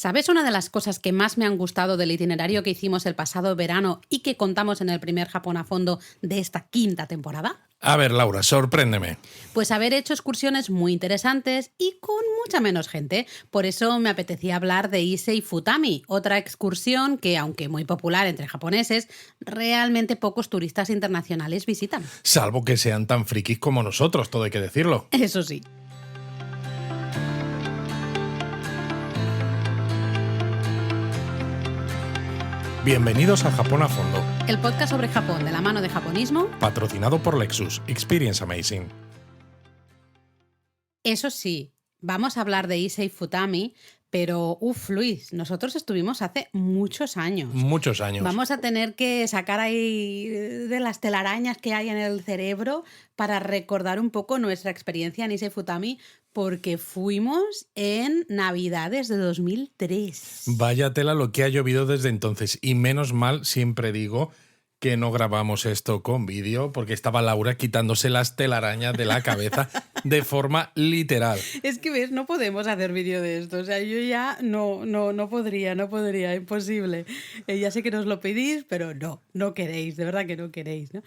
¿Sabes una de las cosas que más me han gustado del itinerario que hicimos el pasado verano y que contamos en el primer Japón a fondo de esta quinta temporada? A ver, Laura, sorpréndeme. Pues haber hecho excursiones muy interesantes y con mucha menos gente. Por eso me apetecía hablar de Issei Futami, otra excursión que, aunque muy popular entre japoneses, realmente pocos turistas internacionales visitan. Salvo que sean tan frikis como nosotros, todo hay que decirlo. Eso sí. Bienvenidos a Japón a Fondo, El podcast sobre Japón de la mano de Japonismo. patrocinado por Lexus. Experience Amazing. Eso sí, vamos a hablar de Issei Futami, pero Luis, nosotros estuvimos hace muchos años. Muchos años. Vamos a tener que sacar ahí de las telarañas que hay en el cerebro para recordar un poco nuestra experiencia en Issei Futami, porque fuimos en Navidades de 2003. Vaya tela lo que ha llovido desde entonces. Y menos mal, siempre digo, que no grabamos esto con vídeo, porque estaba Laura quitándose las telarañas de la cabeza de forma literal. Es que, ¿ves? No podemos hacer vídeo de esto. O sea, yo ya no podría, imposible. Ya sé que nos lo pedís, pero no queréis, de verdad que no queréis, ¿no?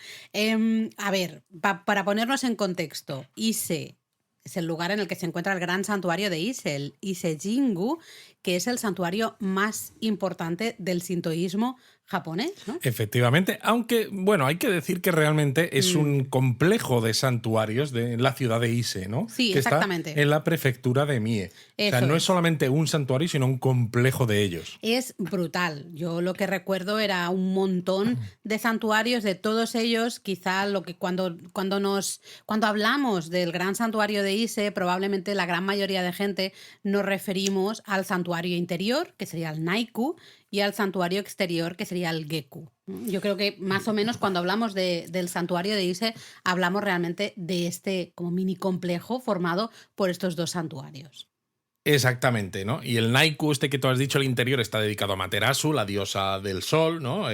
A ver, para ponernos en contexto, Ise es el lugar en el que se encuentra el gran santuario de Ise, el Ise-jingu, que es el santuario más importante del sintoísmo japonés, ¿no? Efectivamente, aunque, bueno, hay que decir que realmente es un complejo de santuarios de la ciudad de Ise, ¿no? Sí, que exactamente. está en la prefectura de Mie. O sea, Eso no es. es solamente un santuario, sino un complejo de ellos. Es brutal. Yo lo que recuerdo era un montón de santuarios, de todos ellos, quizá lo que cuando hablamos del gran santuario de Ise, probablemente la gran mayoría de gente nos referimos al santuario interior, que sería el Naiku, y al santuario exterior, que sería el Geku. Yo creo que más o menos cuando hablamos del santuario de Ise, hablamos realmente de este como mini complejo formado por estos dos santuarios. Exactamente, ¿no? Y el Naiku, este que tú has dicho, el interior está dedicado a Materasu, la diosa del sol, ¿no?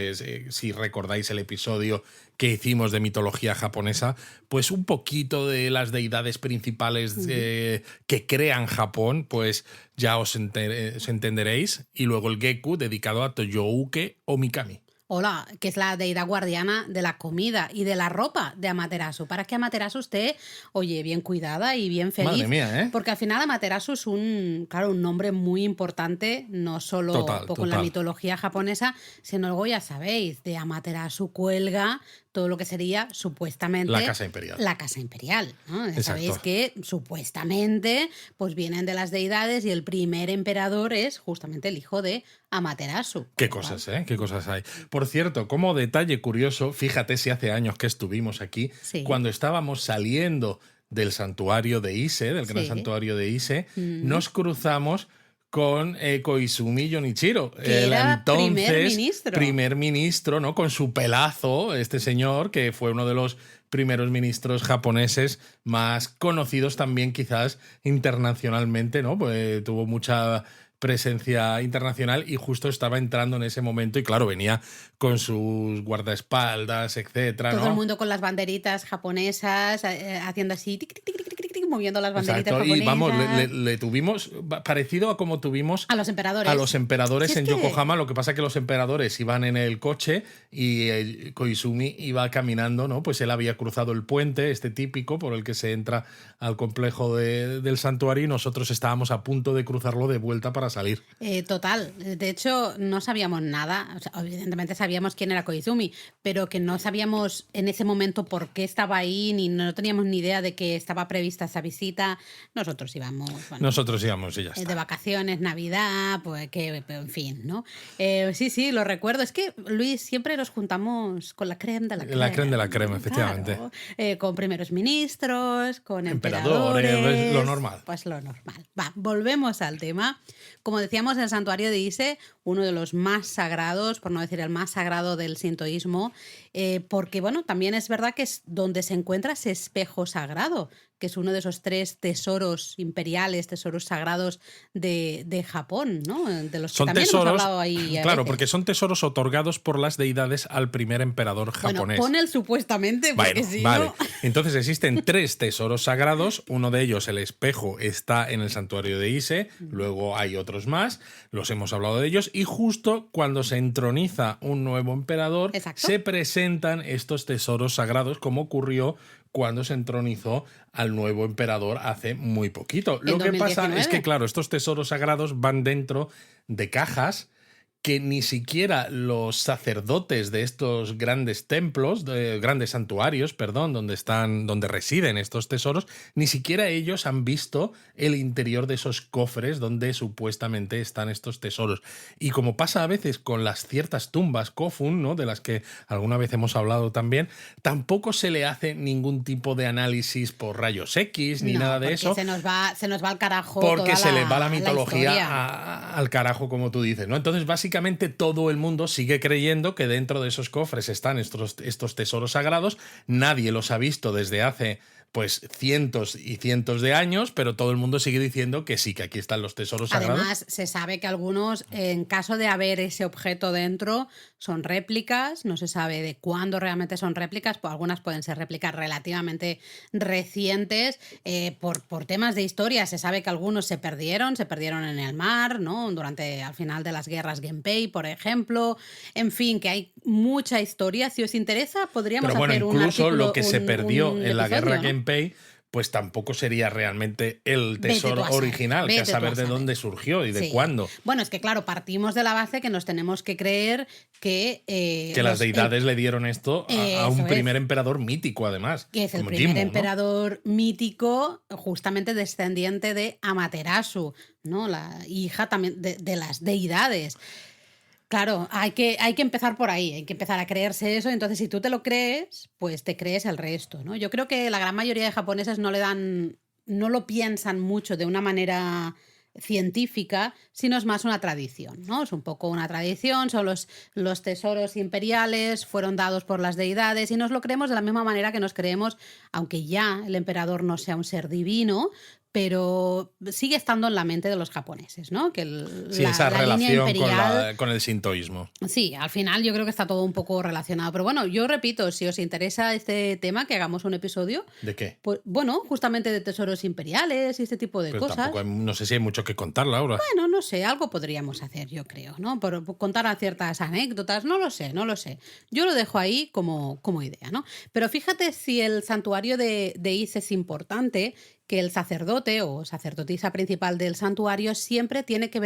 Si recordáis el episodio que hicimos de mitología japonesa, pues un poquito de las deidades principales que crean Japón, pues ya os entenderéis. Y luego el Geku, dedicado a Toyouke o Mikami. Hola, que es la deidad guardiana de la comida y de la ropa de Amaterasu, para que Amaterasu esté, oye, bien cuidada y bien feliz. Madre mía, ¿eh? Porque al final Amaterasu es un nombre muy importante, no solo en la mitología japonesa, sino luego, ya sabéis, de Amaterasu cuelga todo lo que sería supuestamente la casa imperial. La casa imperial, ¿no? Ya sabéis que supuestamente pues vienen de las deidades y el primer emperador es justamente el hijo de Amaterasu. Qué cosas, ¿eh? Qué cosas hay. Por cierto, como detalle curioso, fíjate si hace años que estuvimos aquí, Sí. Cuando estábamos saliendo del santuario de Ise, del gran santuario de Ise, nos cruzamos con Koizumi Yonichiro, que el era entonces primer ministro, ¿no? Con su pelazo, este señor, que fue uno de los primeros ministros japoneses más conocidos también quizás internacionalmente, ¿no? Pues tuvo mucha presencia internacional y justo estaba entrando en ese momento y claro, venía con sus guardaespaldas, etcétera, Todo ¿no? el mundo con las banderitas japonesas, haciendo así, tic, tic, tic, tic, tic, tic, moviendo las banderitas japonesas. Y vamos, le tuvimos parecido a como tuvimos a los emperadores, sí, en Yokohama. Lo que pasa es que los emperadores iban en el coche y Koizumi iba caminando, ¿no? Pues él había cruzado el puente, este típico, por el que se entra al complejo del santuario y nosotros estábamos a punto de cruzarlo de vuelta para salir. Total. De hecho, no sabíamos nada. O sea, evidentemente sabíamos quién era Koizumi, pero que no sabíamos en ese momento por qué estaba ahí, ni no teníamos ni idea de que estaba prevista esa visita. Nosotros íbamos, nosotros íbamos y ya está. De vacaciones, Navidad, pues que, en fin, ¿no? Sí, lo recuerdo. Es que, Luis, siempre nos juntamos con la crème de la crème. La crème de la crème, efectivamente. Claro. Con primeros ministros, con emperadores. Lo normal. Pues lo normal. Va, volvemos al tema. Como decíamos, el santuario de Ise, uno de los más sagrados, por no decir el más sagrado del sintoísmo, porque, bueno, también es verdad que es donde se encuentra ese espejo sagrado que es uno de esos 3 tesoros imperiales, tesoros sagrados de Japón, ¿no? De los que Son también hemos tesoros, hablado ahí a claro, veces. porque son tesoros otorgados por las deidades al primer emperador Bueno, japonés. pon el supuestamente, porque Bueno, si vale. no... Entonces existen 3 tesoros sagrados. Uno de ellos, el espejo, está en el santuario de Ise. Luego hay otros más. Los hemos hablado de ellos. Y justo cuando se entroniza un nuevo emperador, Exacto. se presentan estos tesoros sagrados, como ocurrió cuando se entronizó al nuevo emperador hace muy poquito. Lo que pasa es que, 2019. claro, estos tesoros sagrados van dentro de cajas que ni siquiera los sacerdotes de estos grandes templos, de grandes santuarios, perdón, donde residen estos tesoros, ni siquiera ellos han visto el interior de esos cofres donde supuestamente están estos tesoros. Y como pasa a veces con las ciertas tumbas Kofun, ¿no?, de las que alguna vez hemos hablado también, tampoco se le hace ningún tipo de análisis por rayos X ni No, nada de porque eso. se nos va al carajo Porque toda se le va la historia. mitología al carajo, como tú dices, ¿no? Entonces, básicamente, todo el mundo sigue creyendo que dentro de esos cofres están estos tesoros sagrados. Nadie los ha visto desde hace, pues, cientos y cientos de años, pero todo el mundo sigue diciendo que sí, que aquí están los tesoros sagrados. Además, se sabe que algunos, en caso de haber ese objeto dentro, son réplicas, no se sabe de cuándo realmente son réplicas, pues algunas pueden ser réplicas relativamente recientes, por temas de historia. Se sabe que algunos se perdieron en el mar, ¿no? Al final de las guerras Genpei, por ejemplo. En fin, que hay mucha historia. Si os interesa, podríamos Pero bueno, hacer un incluso artículo, lo que se perdió un en la episodio, guerra ¿no? Genpei, pues tampoco sería realmente el Vete tú tesoro a saber, original, que a vete tú saber a de saber. dónde surgió y de Sí. cuándo. Bueno, es que claro, partimos de la base que nos tenemos que creer que Que las deidades le dieron esto a un Eso es. primer emperador mítico, además. que es el como primer Jimmu, ¿no? emperador mítico, justamente descendiente de Amaterasu, ¿no? La hija también de las deidades. Claro, hay que empezar por ahí, hay que empezar a creerse eso. Entonces, si tú te lo crees, pues te crees el resto, ¿no? Yo creo que la gran mayoría de japoneses no lo piensan mucho de una manera científica, sino es más una tradición, ¿no? Es un poco una tradición, son los tesoros imperiales, fueron dados por las deidades y nos lo creemos de la misma manera que nos creemos, aunque ya el emperador no sea un ser divino, pero sigue estando en la mente de los japoneses, ¿no? Que Sí, esa la línea relación imperial... con el sintoísmo. Sí, al final yo creo que está todo un poco relacionado. Pero bueno, yo repito, si os interesa este tema, que hagamos un episodio, ¿De qué? pues bueno, justamente de tesoros imperiales y este tipo de Pero cosas. tampoco no sé si hay mucho que contar, Laura. Bueno, no sé, algo podríamos hacer, yo creo, ¿no? Por contar ciertas anécdotas, no lo sé. Yo lo dejo ahí como idea, ¿no? Pero fíjate si el santuario de Ise es importante, que el sacerdote o sacerdotisa principal del santuario siempre tiene que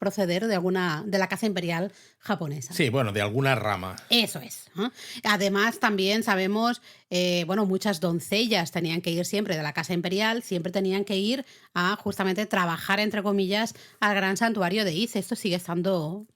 proceder de la casa imperial japonesa. Sí, bueno, de alguna rama. Eso es, ¿no? Además, también sabemos, muchas doncellas tenían que ir siempre de la casa imperial, siempre tenían que ir a justamente trabajar, entre comillas, al gran santuario de Ise. Esto sigue estando...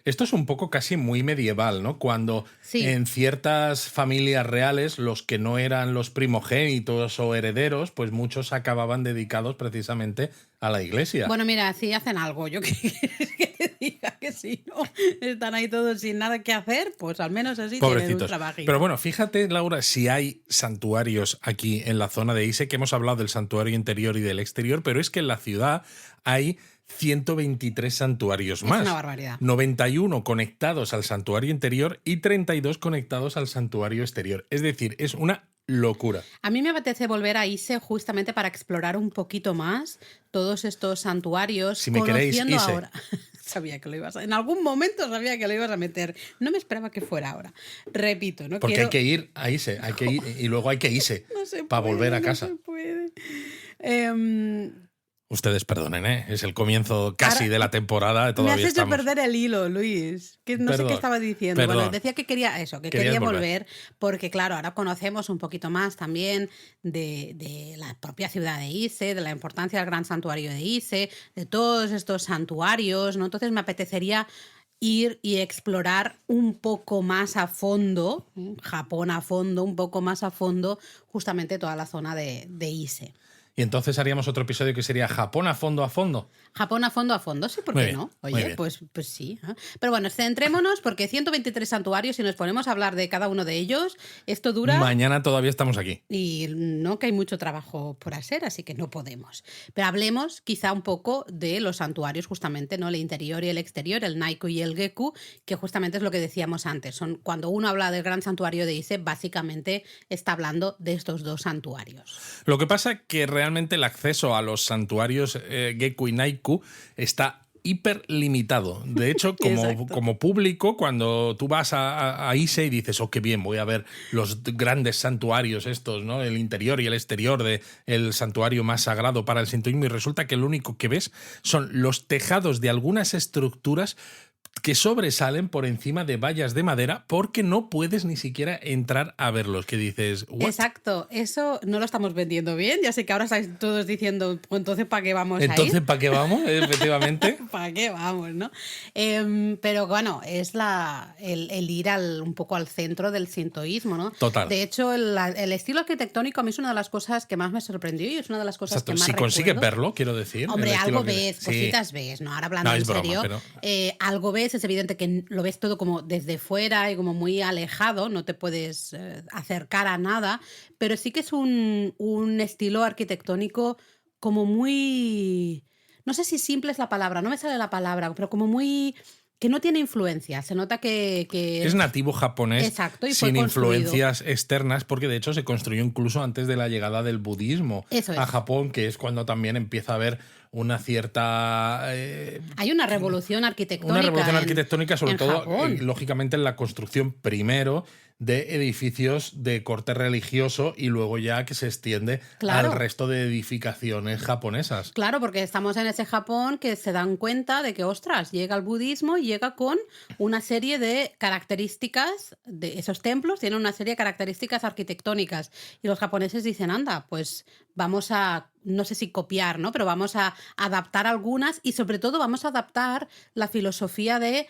Esto es un poco casi muy medieval, ¿no? Cuando Sí. en ciertas familias reales, los que no eran los primogénitos o herederos, pues muchos acababan dedicados precisamente a la iglesia. Bueno, mira, si hacen algo, yo que te diga que si no están ahí todos sin nada que hacer, pues al menos así tienen un Pobrecitos. trabajito. Pero bueno, fíjate, Laura, si hay santuarios aquí en la zona de Ise, que hemos hablado del santuario interior y del exterior, pero es que en la ciudad hay 123 santuarios más. Es una barbaridad. 91 conectados al santuario interior y 32 conectados al santuario exterior. Es decir, es una locura. A mí me apetece volver a Ise justamente para explorar un poquito más todos estos santuarios. Si me queréis, conociendo Ise. ahora. Sabía que lo ibas a... En algún momento sabía que lo ibas a meter. No me esperaba que fuera ahora. Repito, no Porque quiero... hay que ir a Ise, hay que ir, y luego hay que irse No se para puede, volver a no casa. se puede. Ustedes perdonen, ¿eh? Es el comienzo casi Ahora, de la temporada, me todavía has hecho estamos. perder el hilo, Luis. Que no sé Perdón, qué estaba diciendo. perdón. Bueno, decía que quería eso, que Querías quería volver. volver, porque claro, ahora conocemos un poquito más también de la propia ciudad de Ise, de la importancia del gran santuario de Ise, de todos estos santuarios, ¿no? Entonces me apetecería ir y explorar un poco más a fondo, Japón a fondo, un poco más a fondo, justamente toda la zona de Ise. Y entonces haríamos otro episodio que sería Japón a fondo a fondo. Japón a fondo, sí, ¿por Muy qué bien, no? muy Oye, bien. pues sí. ¿Eh? Pero bueno, centrémonos porque 123 santuarios, si nos ponemos a hablar de cada uno de ellos, esto dura Mañana todavía estamos aquí. y no que hay mucho trabajo por hacer, así que no podemos. Pero hablemos quizá un poco de los santuarios justamente, ¿no? El interior y el exterior, el Naiku y el Geku, que justamente es lo que decíamos antes. Son, cuando uno habla del gran santuario de Ise, básicamente está hablando de estos dos santuarios. Lo que pasa es que realmente el acceso a los santuarios Geku y Naiku está hiper limitado. De hecho, Exacto. como público, cuando tú vas a Ise y dices, oh, qué bien, voy a ver los grandes santuarios estos, ¿no? El interior y el exterior del santuario más sagrado para el sintoísmo, y resulta que lo único que ves son los tejados de algunas estructuras que sobresalen por encima de vallas de madera porque no puedes ni siquiera entrar a verlos, que dices, ¿what? Exacto, eso no lo estamos vendiendo bien. Ya sé que ahora estáis todos diciendo, pues entonces, ¿para qué vamos a ir? Entonces, ¿para qué vamos? Efectivamente. ¿Para qué vamos, no? Pero bueno, es el ir un poco al centro del sintoísmo, ¿no? Total. De hecho, el estilo arquitectónico a mí es una de las cosas que más me sorprendió y es una de las cosas Exacto. que más Si consigues recuerdo. verlo, quiero decir. Hombre, el estilo algo ves, sí. cositas ves, ¿no? Ahora hablando No, en es broma, serio, pero- algo ves, es evidente que lo ves todo como desde fuera y como muy alejado, no te puedes acercar a nada, pero sí que es un estilo arquitectónico como muy... No sé si simple es la palabra, no me sale la palabra, pero como muy... que no tiene influencia, se nota que Es nativo japonés. Exacto, y fue sin construido. influencias externas, porque de hecho se construyó incluso antes de la llegada del budismo Eso es. a Japón, que es cuando también empieza a haber una cierta... Hay una revolución arquitectónica. Una revolución arquitectónica, sobre en todo, Japón. lógicamente, en la construcción primero de edificios de corte religioso y luego ya que se extiende Claro. al resto de edificaciones japonesas. Claro, porque estamos en ese Japón que se dan cuenta de que, ostras, llega el budismo y llega con una serie de características, de esos templos tienen una serie de características arquitectónicas. Y los japoneses dicen, anda, pues vamos a, no sé si copiar, ¿no? Pero vamos a adaptar algunas y sobre todo vamos a adaptar la filosofía de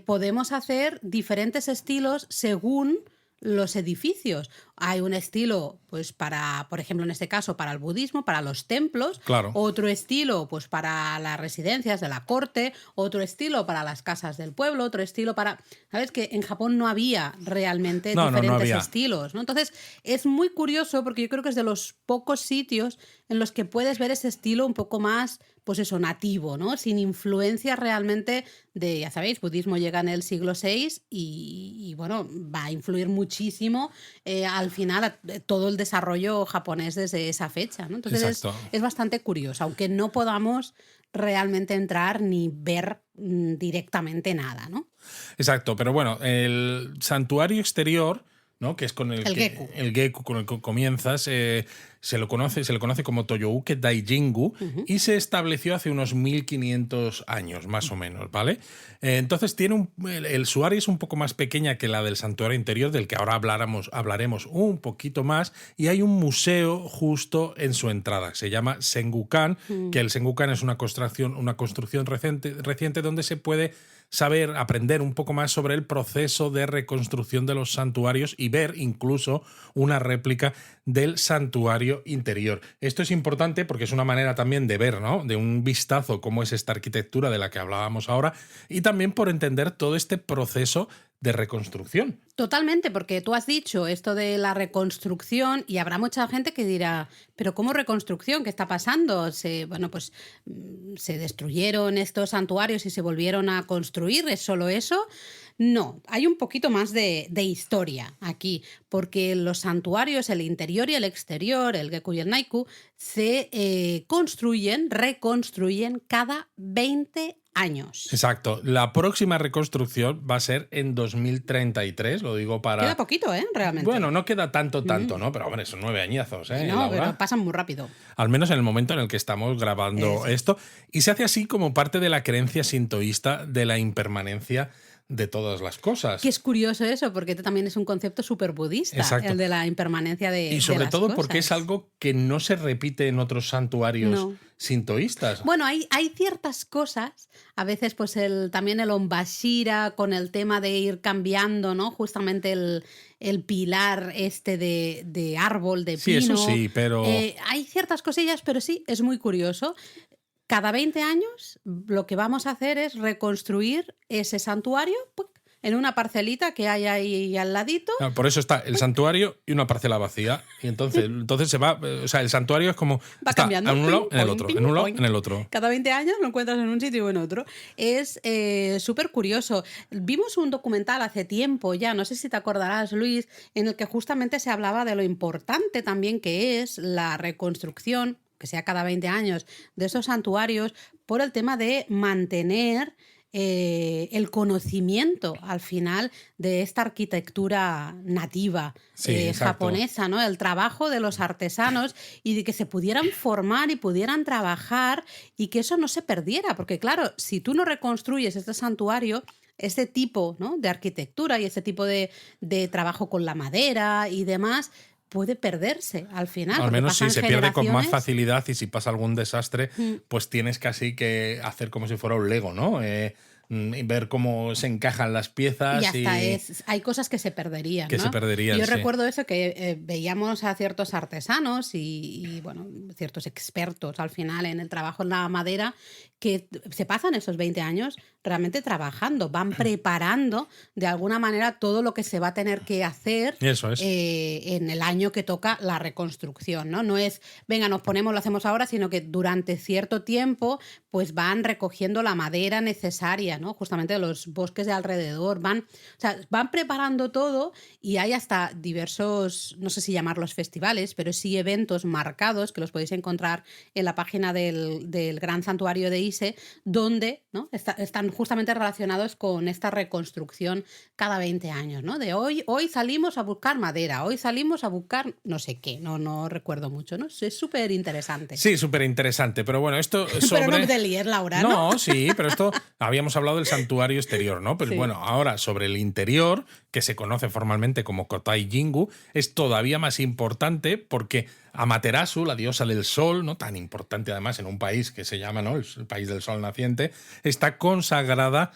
podemos hacer diferentes estilos según los edificios. Hay un estilo, pues para, por ejemplo, en este caso, para el budismo, para los templos. Claro. Otro estilo, pues para las residencias de la corte. Otro estilo para las casas del pueblo. Otro estilo para... ¿Sabes? Que en Japón no había realmente No diferentes había. estilos, ¿no? Entonces, es muy curioso porque yo creo que es de los pocos sitios en los que puedes ver ese estilo un poco más, pues eso, nativo, ¿no? Sin influencia realmente de, ya sabéis, budismo llega en el siglo VI y bueno, va a influir muchísimo al final a todo el desarrollo japonés desde esa fecha, ¿no? Entonces es bastante curioso, aunque no podamos realmente entrar ni ver directamente nada, ¿no? Exacto, pero bueno, el santuario exterior, ¿no? Que es con el Geku. El Geku con el que comienzas, se le conoce como Toyouke Daijingu y se estableció hace unos 1500 años, más o menos, ¿vale? Entonces su área es un poco más pequeña que la del santuario interior, del que ahora hablaremos un poquito más, y hay un museo justo en su entrada, se llama Sengukan, que el Sengukan es una construcción reciente donde se puede aprender un poco más sobre el proceso de reconstrucción de los santuarios y ver incluso una réplica del santuario interior. Esto es importante porque es una manera también de ver, ¿no? De un vistazo cómo es esta arquitectura de la que hablábamos ahora y también por entender todo este proceso de reconstrucción. Totalmente, porque tú has dicho esto de la reconstrucción y habrá mucha gente que dirá, pero ¿cómo reconstrucción? ¿Qué está pasando? Se destruyeron estos santuarios y se volvieron a construir, ¿es solo eso? No, hay un poquito más de historia aquí, porque los santuarios, el interior y el exterior, el Geku y el Naiku, se reconstruyen cada 20 años. Exacto. La próxima reconstrucción va a ser en 2033, lo digo para... Queda poquito, realmente. Bueno, no queda tanto, ¿no? Pero hombre, son 9 añazos, No, pero pasan muy rápido. Al menos en el momento en el que estamos grabando esto. Y se hace así como parte de la creencia sintoísta de la impermanencia de todas las cosas. Que es curioso eso, porque también es un concepto súper budista, Exacto. el de la impermanencia de Y sobre las todo cosas. porque es algo que no se repite en otros santuarios No. sintoístas. Bueno, hay ciertas cosas, a veces pues también el Ombashira con el tema de ir cambiando, ¿no? Justamente el pilar de árbol, de Sí, pino. eso sí, pero... hay ciertas cosillas, pero sí, es muy curioso. Cada 20 años lo que vamos a hacer es reconstruir ese santuario en una parcelita que hay ahí al ladito. Por eso está el santuario y una parcela vacía. Y entonces se va... O sea, el santuario es como... Va está cambiando. en un lado, Ping, en el poing, otro. ping, En un lado, poing. en el otro. Cada 20 años lo encuentras en un sitio o en otro. Es súper curioso. Vimos un documental hace tiempo ya, no sé si te acordarás, Luis, en el que justamente se hablaba de lo importante también que es la reconstrucción, que sea cada 20 años, de esos santuarios, por el tema de mantener el conocimiento al final de esta arquitectura nativa Sí, japonesa, ¿no? El trabajo de los artesanos y de que se pudieran formar y pudieran trabajar y que eso no se perdiera, porque claro, si tú no reconstruyes este santuario, este tipo, ¿no?, de arquitectura y este tipo de trabajo con la madera y demás, puede perderse al final. Al menos si se pierde con más generaciones. facilidad y si pasa algún desastre, Mm. pues tienes casi que hacer como si fuera un Lego, ¿no? Y ver cómo se encajan las piezas. Y ya está, hay cosas que se perderían. Que ¿no? se perderían, Yo sí. recuerdo eso, que veíamos a ciertos artesanos y, bueno, ciertos expertos al final en el trabajo en la madera que se pasan esos 20 años realmente trabajando, van preparando de alguna manera todo lo que se va a tener que hacer Eso es. en el año que toca la reconstrucción, ¿no? No es, venga, nos ponemos, lo hacemos ahora, sino que durante cierto tiempo pues van recogiendo la madera necesaria, ¿no? Justamente de los bosques de alrededor, van preparando todo y hay hasta diversos, no sé si llamarlos festivales, pero sí eventos marcados que los podéis encontrar en la página del Gran Santuario de Ise, donde, ¿no?, están justamente relacionados con esta reconstrucción cada 20 años, ¿no? De hoy salimos a buscar madera, hoy salimos a buscar no sé qué, no recuerdo mucho, ¿no? Es súper interesante. Sí, súper interesante, pero bueno, esto sobre... Pero no te líes, Laura, ¿no? No, sí, pero esto habíamos hablado del santuario exterior, ¿no? Pero Sí. bueno, ahora sobre el interior, que se conoce formalmente como Kotai Jingu, es todavía más importante porque Amaterasu, la diosa del sol, ¿no?, tan importante además en un país que se llama, ¿no?, el país del sol naciente, está consagrada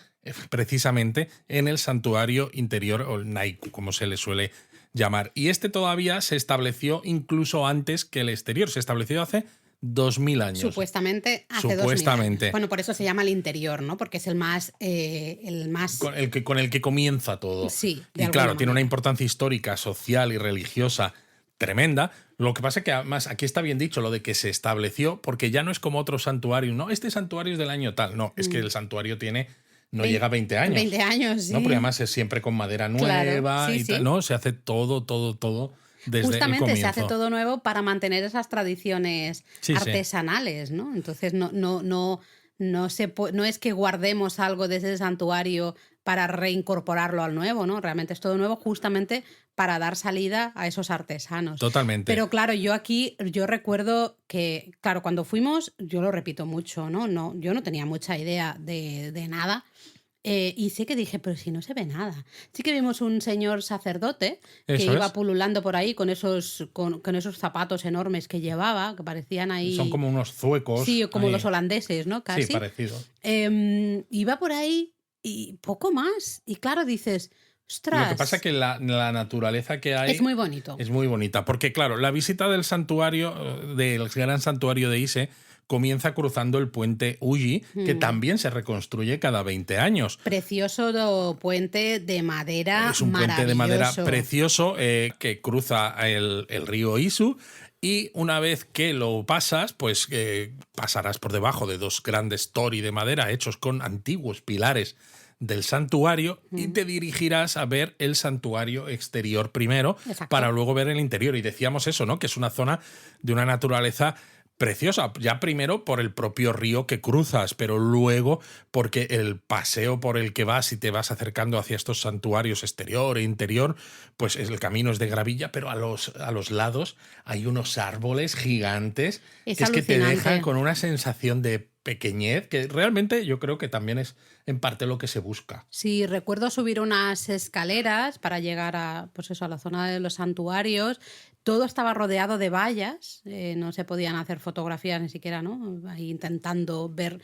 precisamente en el santuario interior, o el Naiku, como se le suele llamar. Y este todavía se estableció incluso antes que el exterior, se estableció hace 2000 años. Supuestamente hace 2000 años. Bueno, por eso se llama el interior, ¿no? Porque es el más Con el que comienza todo. Sí, de y alguna claro, tiene una manera. importancia histórica, social y religiosa tremenda. Lo que pasa es que además aquí está bien dicho lo de que se estableció, porque ya no es como otro santuario, no, este santuario es del año tal, no, es que el santuario no llega a 20 años. 20 años, sí. ¿No? Porque además es siempre con madera nueva, Claro, sí, y tal, sí. ¿no? Se hace todo desde Justamente el comienzo. se hace todo nuevo para mantener esas tradiciones Sí, sí. artesanales, ¿no? Entonces no es que guardemos algo de ese santuario para reincorporarlo al nuevo, ¿no? Realmente es todo nuevo justamente para dar salida a esos artesanos. Totalmente. Pero claro, yo recuerdo que, claro, cuando fuimos, yo lo repito mucho, ¿no? Yo no tenía mucha idea de nada. Y sí que dije, pero si no se ve nada. Sí que vimos un señor sacerdote que Eso iba es. pululando por ahí con esos zapatos enormes que llevaba, que parecían ahí... Son como unos zuecos. Sí, como ahí. los holandeses, ¿no? Casi. Sí, parecido. Iba por ahí y poco más. Y claro, dices, ostras, Lo que pasa es que la naturaleza que hay es muy bonito. es muy bonita. Porque, claro, la visita del santuario, del gran santuario de Ise, comienza cruzando el puente Uji, que también se reconstruye cada 20 años. Precioso puente de madera. Es un puente de madera maravilloso. precioso que cruza el río Isu. Y una vez que lo pasas, pues pasarás por debajo de dos grandes tori de madera hechos con antiguos pilares del santuario y te dirigirás a ver el santuario exterior primero. Exacto. Para luego ver el interior. Y decíamos eso, ¿no? Que es una zona de una naturaleza preciosa, ya primero por el propio río que cruzas, pero luego porque el paseo por el que vas y te vas acercando hacia estos santuarios exterior e interior, pues el camino es de gravilla, pero a los lados hay unos árboles gigantes Es que te alucinante. dejan con una sensación de pequeñez, que realmente yo creo que también es en parte lo que se busca. Sí, recuerdo subir unas escaleras para llegar a, pues eso, a la zona de los santuarios. Todo estaba rodeado de vallas, no se podían hacer fotografías ni siquiera, ¿no? Ahí intentando ver.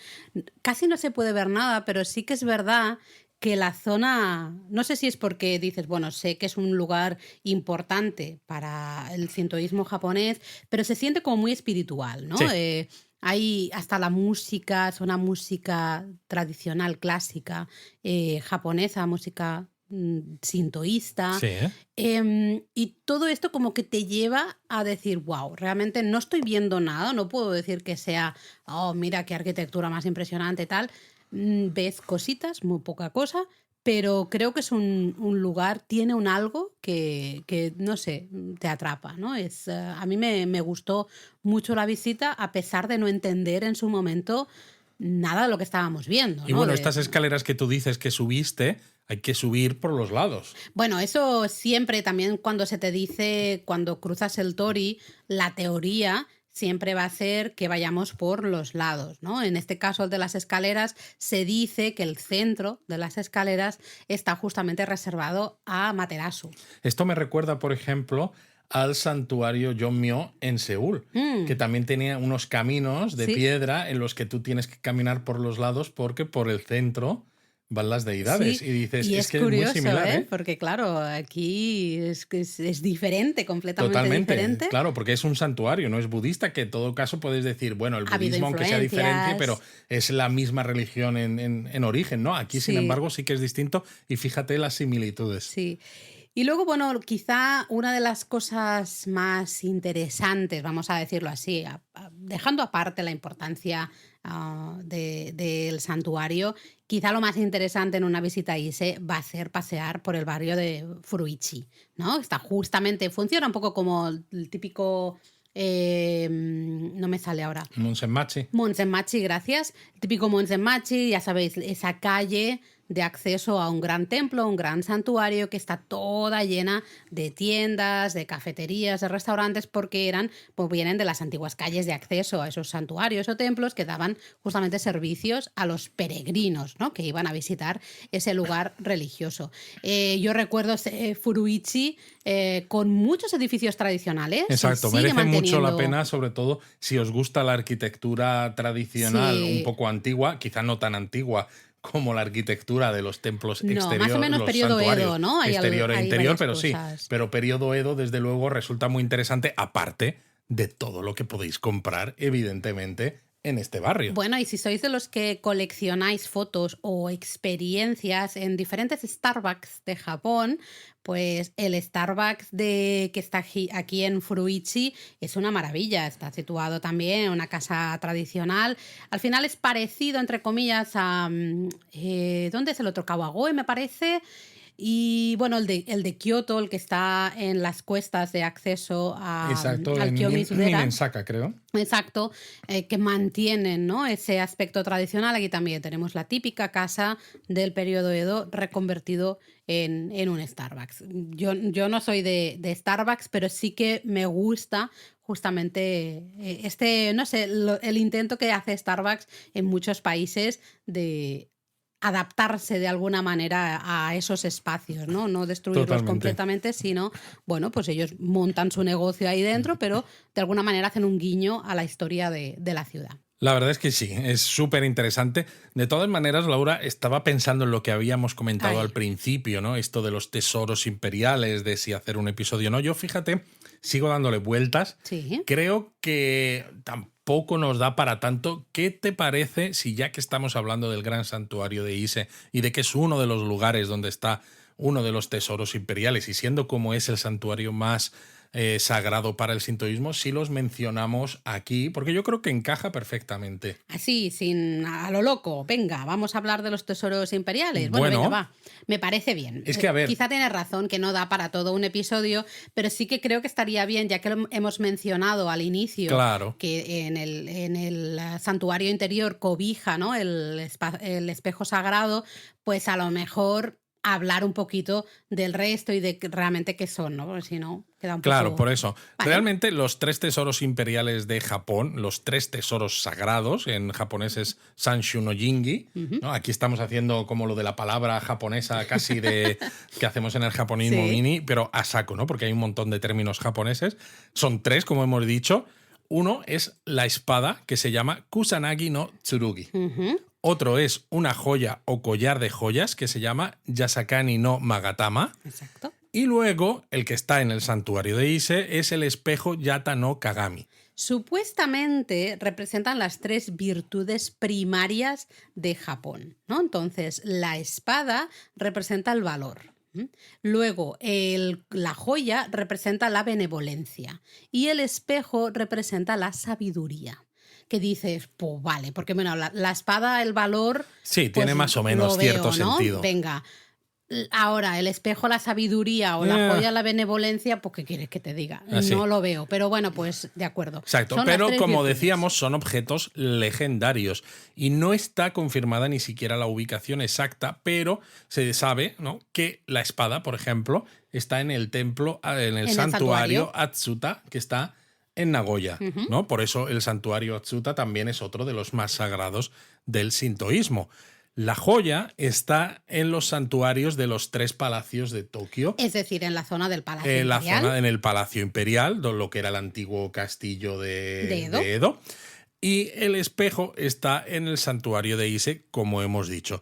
Casi no se puede ver nada, pero sí que es verdad que la zona, no sé si es porque dices, bueno, sé que es un lugar importante para el sintoísmo japonés, pero se siente como muy espiritual, ¿no? Sí, Hay hasta la música, es una música tradicional, clásica, japonesa, música sintoísta. sí, ¿eh? Y todo esto como que te lleva a decir, wow, realmente no estoy viendo nada, no puedo decir que sea, oh, mira qué arquitectura más impresionante, tal. Ves cositas, muy poca cosa, pero creo que es un lugar, tiene un algo que, no sé, te atrapa, ¿no? A mí me gustó mucho la visita, a pesar de no entender en su momento nada de lo que estábamos viendo, Y ¿no? bueno, estas escaleras que tú dices que subiste, hay que subir por los lados. Bueno, eso siempre también cuando se te dice, cuando cruzas el Tori, la teoría siempre va a ser que vayamos por los lados, ¿no? En este caso, el de las escaleras, se dice que el centro de las escaleras está justamente reservado a Materasu. Esto me recuerda, por ejemplo, al santuario Yeonmyo en Seúl, que también tenía unos caminos de Sí, piedra en los que tú tienes que caminar por los lados porque por el centro van las deidades. sí, Y dices, y es es que es muy curioso, similar, ¿eh? ¿eh? Porque claro, aquí es diferente, completamente Totalmente, diferente. claro, porque es un santuario, no es budista, que en todo caso puedes decir, bueno, el Ha habido budismo, aunque sea diferente, pero influencias, es la misma religión en origen, ¿no? Aquí, sin sí. embargo, sí que es distinto y fíjate las similitudes. Sí. Y luego, bueno, quizá una de las cosas más interesantes, vamos a decirlo así, dejando aparte la importancia del santuario, quizá lo más interesante en una visita a Ise va a ser pasear por el barrio de Furuichi, ¿no? Está justamente, funciona un poco como el típico, no me sale ahora, Monsenmachi. Monsenmachi, gracias. El típico Monsenmachi, ya sabéis, esa calle de acceso a un gran templo, un gran santuario que está toda llena de tiendas, de cafeterías, de restaurantes, porque pues vienen de las antiguas calles de acceso a esos santuarios o templos que daban justamente servicios a los peregrinos, ¿no? Que iban a visitar ese lugar religioso. Yo recuerdo Furuichi con muchos edificios tradicionales, se Exacto, sigue merece mucho la manteniendo. pena, sobre todo si os gusta la arquitectura tradicional, un Sí, poco antigua, quizá no tan antigua como la arquitectura de los templos no, más o exterior, menos los periodo Edo, santuarios ¿no? exterior e Hay interior, varias pero sí, cosas. pero periodo Edo desde luego resulta muy interesante, aparte de todo lo que podéis comprar, evidentemente, en este barrio. Bueno, y si sois de los que coleccionáis fotos o experiencias en diferentes Starbucks de Japón, pues el Starbucks que está aquí en Furuichi es una maravilla. Está situado también en una casa tradicional. Al final es parecido, entre comillas, a... ¿dónde es el otro? Kawagoe, me parece. Y bueno, el de Kioto, el que está en las cuestas de acceso Exacto, al en Kiyomizu-dera. Ninensaka, creo. Exacto, que mantienen, ¿no? Ese aspecto tradicional. Aquí también tenemos la típica casa del periodo Edo reconvertido en un Starbucks. Yo no soy de Starbucks, pero sí que me gusta justamente no sé, el intento que hace Starbucks en muchos países de adaptarse de alguna manera a esos espacios, ¿no? No destruirlos Totalmente. completamente, sino, bueno, pues ellos montan su negocio ahí dentro, pero de alguna manera hacen un guiño a la historia de la ciudad. La verdad es que sí, es súper interesante. De todas maneras, Laura, estaba pensando en lo que habíamos comentado al Ay, principio, ¿no? Esto de los tesoros imperiales, de si hacer un episodio o no. Yo, fíjate, sigo dándole vueltas. sí. Creo que tampoco nos da para tanto. ¿Qué te parece si ya que estamos hablando del gran santuario de Ise y de que es uno de los lugares donde está uno de los tesoros imperiales y siendo como es el santuario más sagrado para el sintoísmo, si los mencionamos aquí, porque yo creo que encaja perfectamente. Así, sin a lo loco. Venga, vamos a hablar de los tesoros imperiales. Bueno, venga, Bueno, va. Me parece bien. es que a ver, Quizá tienes razón que no da para todo un episodio, pero sí que creo que estaría bien, ya que lo hemos mencionado al inicio, claro, que en el santuario interior cobija, ¿no? El espejo sagrado, pues a lo mejor hablar un poquito del resto y de realmente qué son, ¿no? Porque si no. Queda un Claro, poco... por eso. Vale. Realmente los 3 tesoros imperiales de Japón, los 3 tesoros sagrados, en japonés es Sanshu no Jingi, ¿no? Aquí estamos haciendo como lo de la palabra japonesa casi de que hacemos en el japonismo Sí. mini, pero a saco, ¿no? Porque hay un montón de términos japoneses. Son 3, como hemos dicho. Uno es la espada, que se llama Kusanagi no Tsurugi. Otro es una joya o collar de joyas, que se llama Yasakani no Magatama. Exacto. Y luego, el que está en el santuario de Ise es el espejo Yata no Kagami. Supuestamente representan las 3 virtudes primarias de Japón, ¿no? Entonces, la espada representa el valor. Luego, la joya representa la benevolencia y el espejo representa la sabiduría. Que dices, pues vale, porque bueno, la espada, el valor... Sí, tiene pues, más o menos lo veo, cierto ¿no? sentido. Venga, ahora el espejo, la sabiduría o la joya, la benevolencia, pues ¿qué quieres que te diga? Así. No lo veo, pero bueno, pues de acuerdo. Exacto, Son las pero 3 como virtudes. decíamos, son objetos legendarios y no está confirmada ni siquiera la ubicación exacta, pero se sabe, ¿no?, que la espada, por ejemplo, está en el templo, en el santuario Atsuta, que está en Nagoya, ¿no? Por eso el santuario Atsuta también es otro de los más sagrados del sintoísmo. La joya está en los santuarios de los 3 palacios de Tokio. Es decir, en la zona del Palacio En la Imperial. zona, en el Palacio Imperial, lo que era el antiguo castillo de Edo. Y el espejo está en el santuario de Ise, como hemos dicho.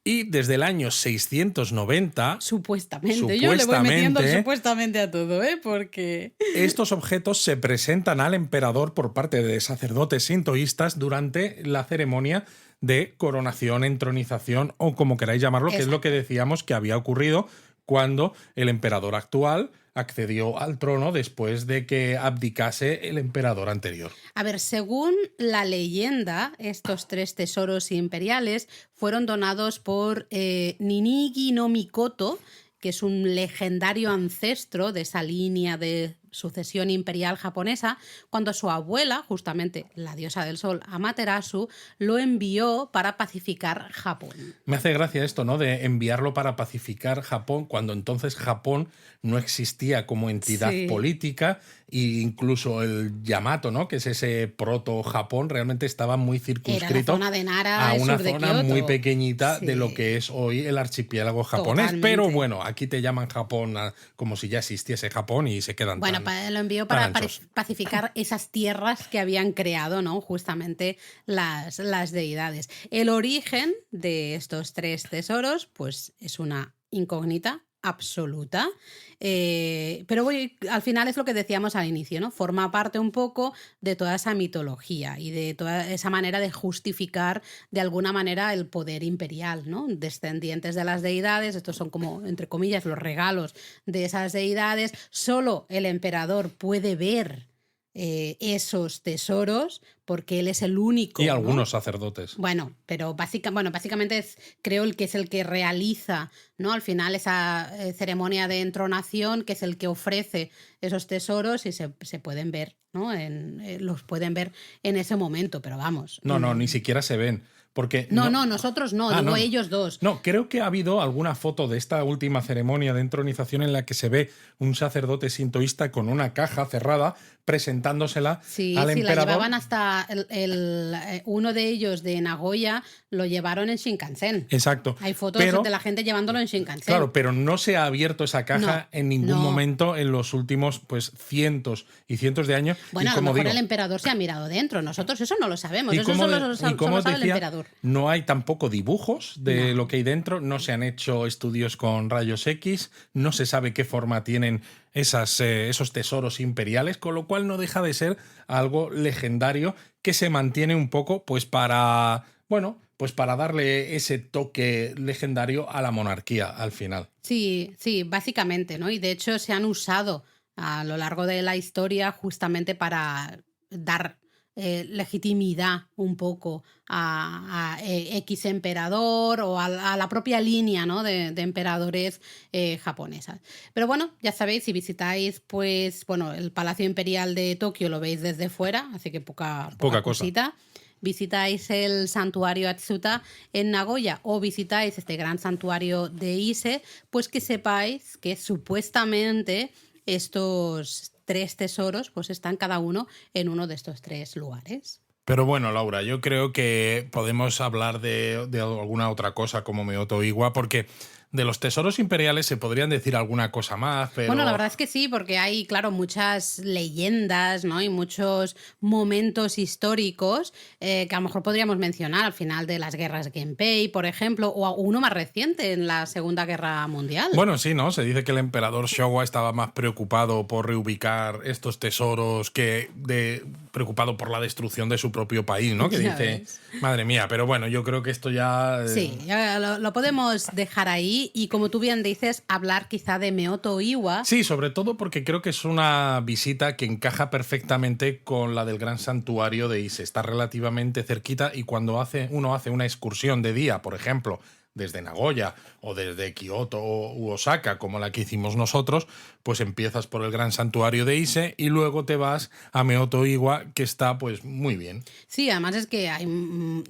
Y desde el año 690... Supuestamente. Yo le voy metiendo supuestamente a todo, ¿eh? Porque... estos objetos se presentan al emperador por parte de sacerdotes sintoístas durante la ceremonia de coronación, entronización o como queráis llamarlo, que es lo que decíamos que había ocurrido cuando el emperador actual accedió al trono después de que abdicase el emperador anterior. A ver, según la leyenda, estos 3 tesoros imperiales fueron donados por Ninigi no Mikoto, que es un legendario ancestro de esa línea de sucesión imperial japonesa, cuando su abuela, justamente la diosa del sol Amaterasu, lo envió para pacificar Japón. Me hace gracia esto, ¿no?, de enviarlo para pacificar Japón, cuando entonces Japón no existía como entidad política, e incluso el Yamato, ¿no?, que es ese proto-Japón, realmente estaba muy circunscrito Era la zona de Nara, a una sur de zona Kioto. muy pequeñita de lo que es hoy el archipiélago japonés. Totalmente. Pero bueno, aquí te llaman Japón como si ya existiese Japón y se quedan lo envió para pacificar esas tierras que habían creado, ¿no?, justamente las deidades. El origen de estos 3 tesoros, pues es una incógnita absoluta, pero al final es lo que decíamos al inicio, ¿no? Forma parte un poco de toda esa mitología y de toda esa manera de justificar de alguna manera el poder imperial, ¿no? Descendientes de las deidades, estos son como, entre comillas, los regalos de esas deidades. Solo el emperador puede ver esos tesoros porque él es el único. Y algunos, ¿no?, sacerdotes. Bueno, pero básicamente creo el que es el que realiza, ¿no?, al final esa ceremonia de entronación, que es el que ofrece esos tesoros y se pueden ver, ¿no? Los pueden ver en ese momento, pero vamos. No, ni siquiera se ven. Porque no, nosotros no, digo ellos dos. No, creo que ha habido alguna foto de esta última ceremonia de entronización en la que se ve un sacerdote sintoísta con una caja cerrada presentándosela al emperador. La llevaban hasta uno de ellos de Nagoya, lo llevaron en Shinkansen. Exacto. Hay fotos de la gente llevándolo en Shinkansen. Claro, pero no se ha abierto esa caja en ningún momento en los últimos cientos y cientos de años. Bueno, a lo mejor el emperador se ha mirado dentro. Nosotros eso no lo sabemos. Eso solo lo sabe el emperador. No hay tampoco dibujos de lo que hay dentro, no se han hecho estudios con rayos X, no se sabe qué forma tienen esos tesoros imperiales, con lo cual no deja de ser algo legendario que se mantiene un poco para darle ese toque legendario a la monarquía al final. Sí, básicamente, ¿no? Y de hecho se han usado a lo largo de la historia justamente para dar legitimidad un poco a X emperador o a la propia línea, ¿no?, de emperadores japonesas. Pero bueno, ya sabéis, si visitáis el Palacio Imperial de Tokio lo veis desde fuera, así que poca cosita. Visitáis el santuario Atsuta en Nagoya o visitáis este gran santuario de Ise, pues que sepáis que supuestamente estos 3 tesoros pues están cada uno en uno de estos 3 lugares. Pero bueno, Laura, yo creo que podemos hablar de alguna otra cosa como Meoto Iwa, porque de los tesoros imperiales se podrían decir alguna cosa más, pero... Bueno, la verdad es que sí, porque hay, claro, muchas leyendas, ¿no? Y muchos momentos históricos que a lo mejor podríamos mencionar al final de las guerras Genpei, por ejemplo, o uno más reciente en la Segunda Guerra Mundial. Bueno, sí, ¿no? Se dice que el emperador Showa estaba más preocupado por reubicar estos tesoros que preocupado por la destrucción de su propio país, ¿no? Que Ya dice, ves. madre mía, pero bueno, yo creo que esto ya... Sí, ya lo podemos dejar ahí y como tú bien dices, hablar quizá de Meoto Iwa. Sí, sobre todo porque creo que es una visita que encaja perfectamente con la del gran santuario de Ise. Está relativamente cerquita y cuando uno hace una excursión de día, por ejemplo, desde Nagoya o desde Kioto u Osaka, como la que hicimos nosotros, pues empiezas por el gran santuario de Ise y luego te vas a Meoto Iwa, que está pues muy bien. Sí, además es que hay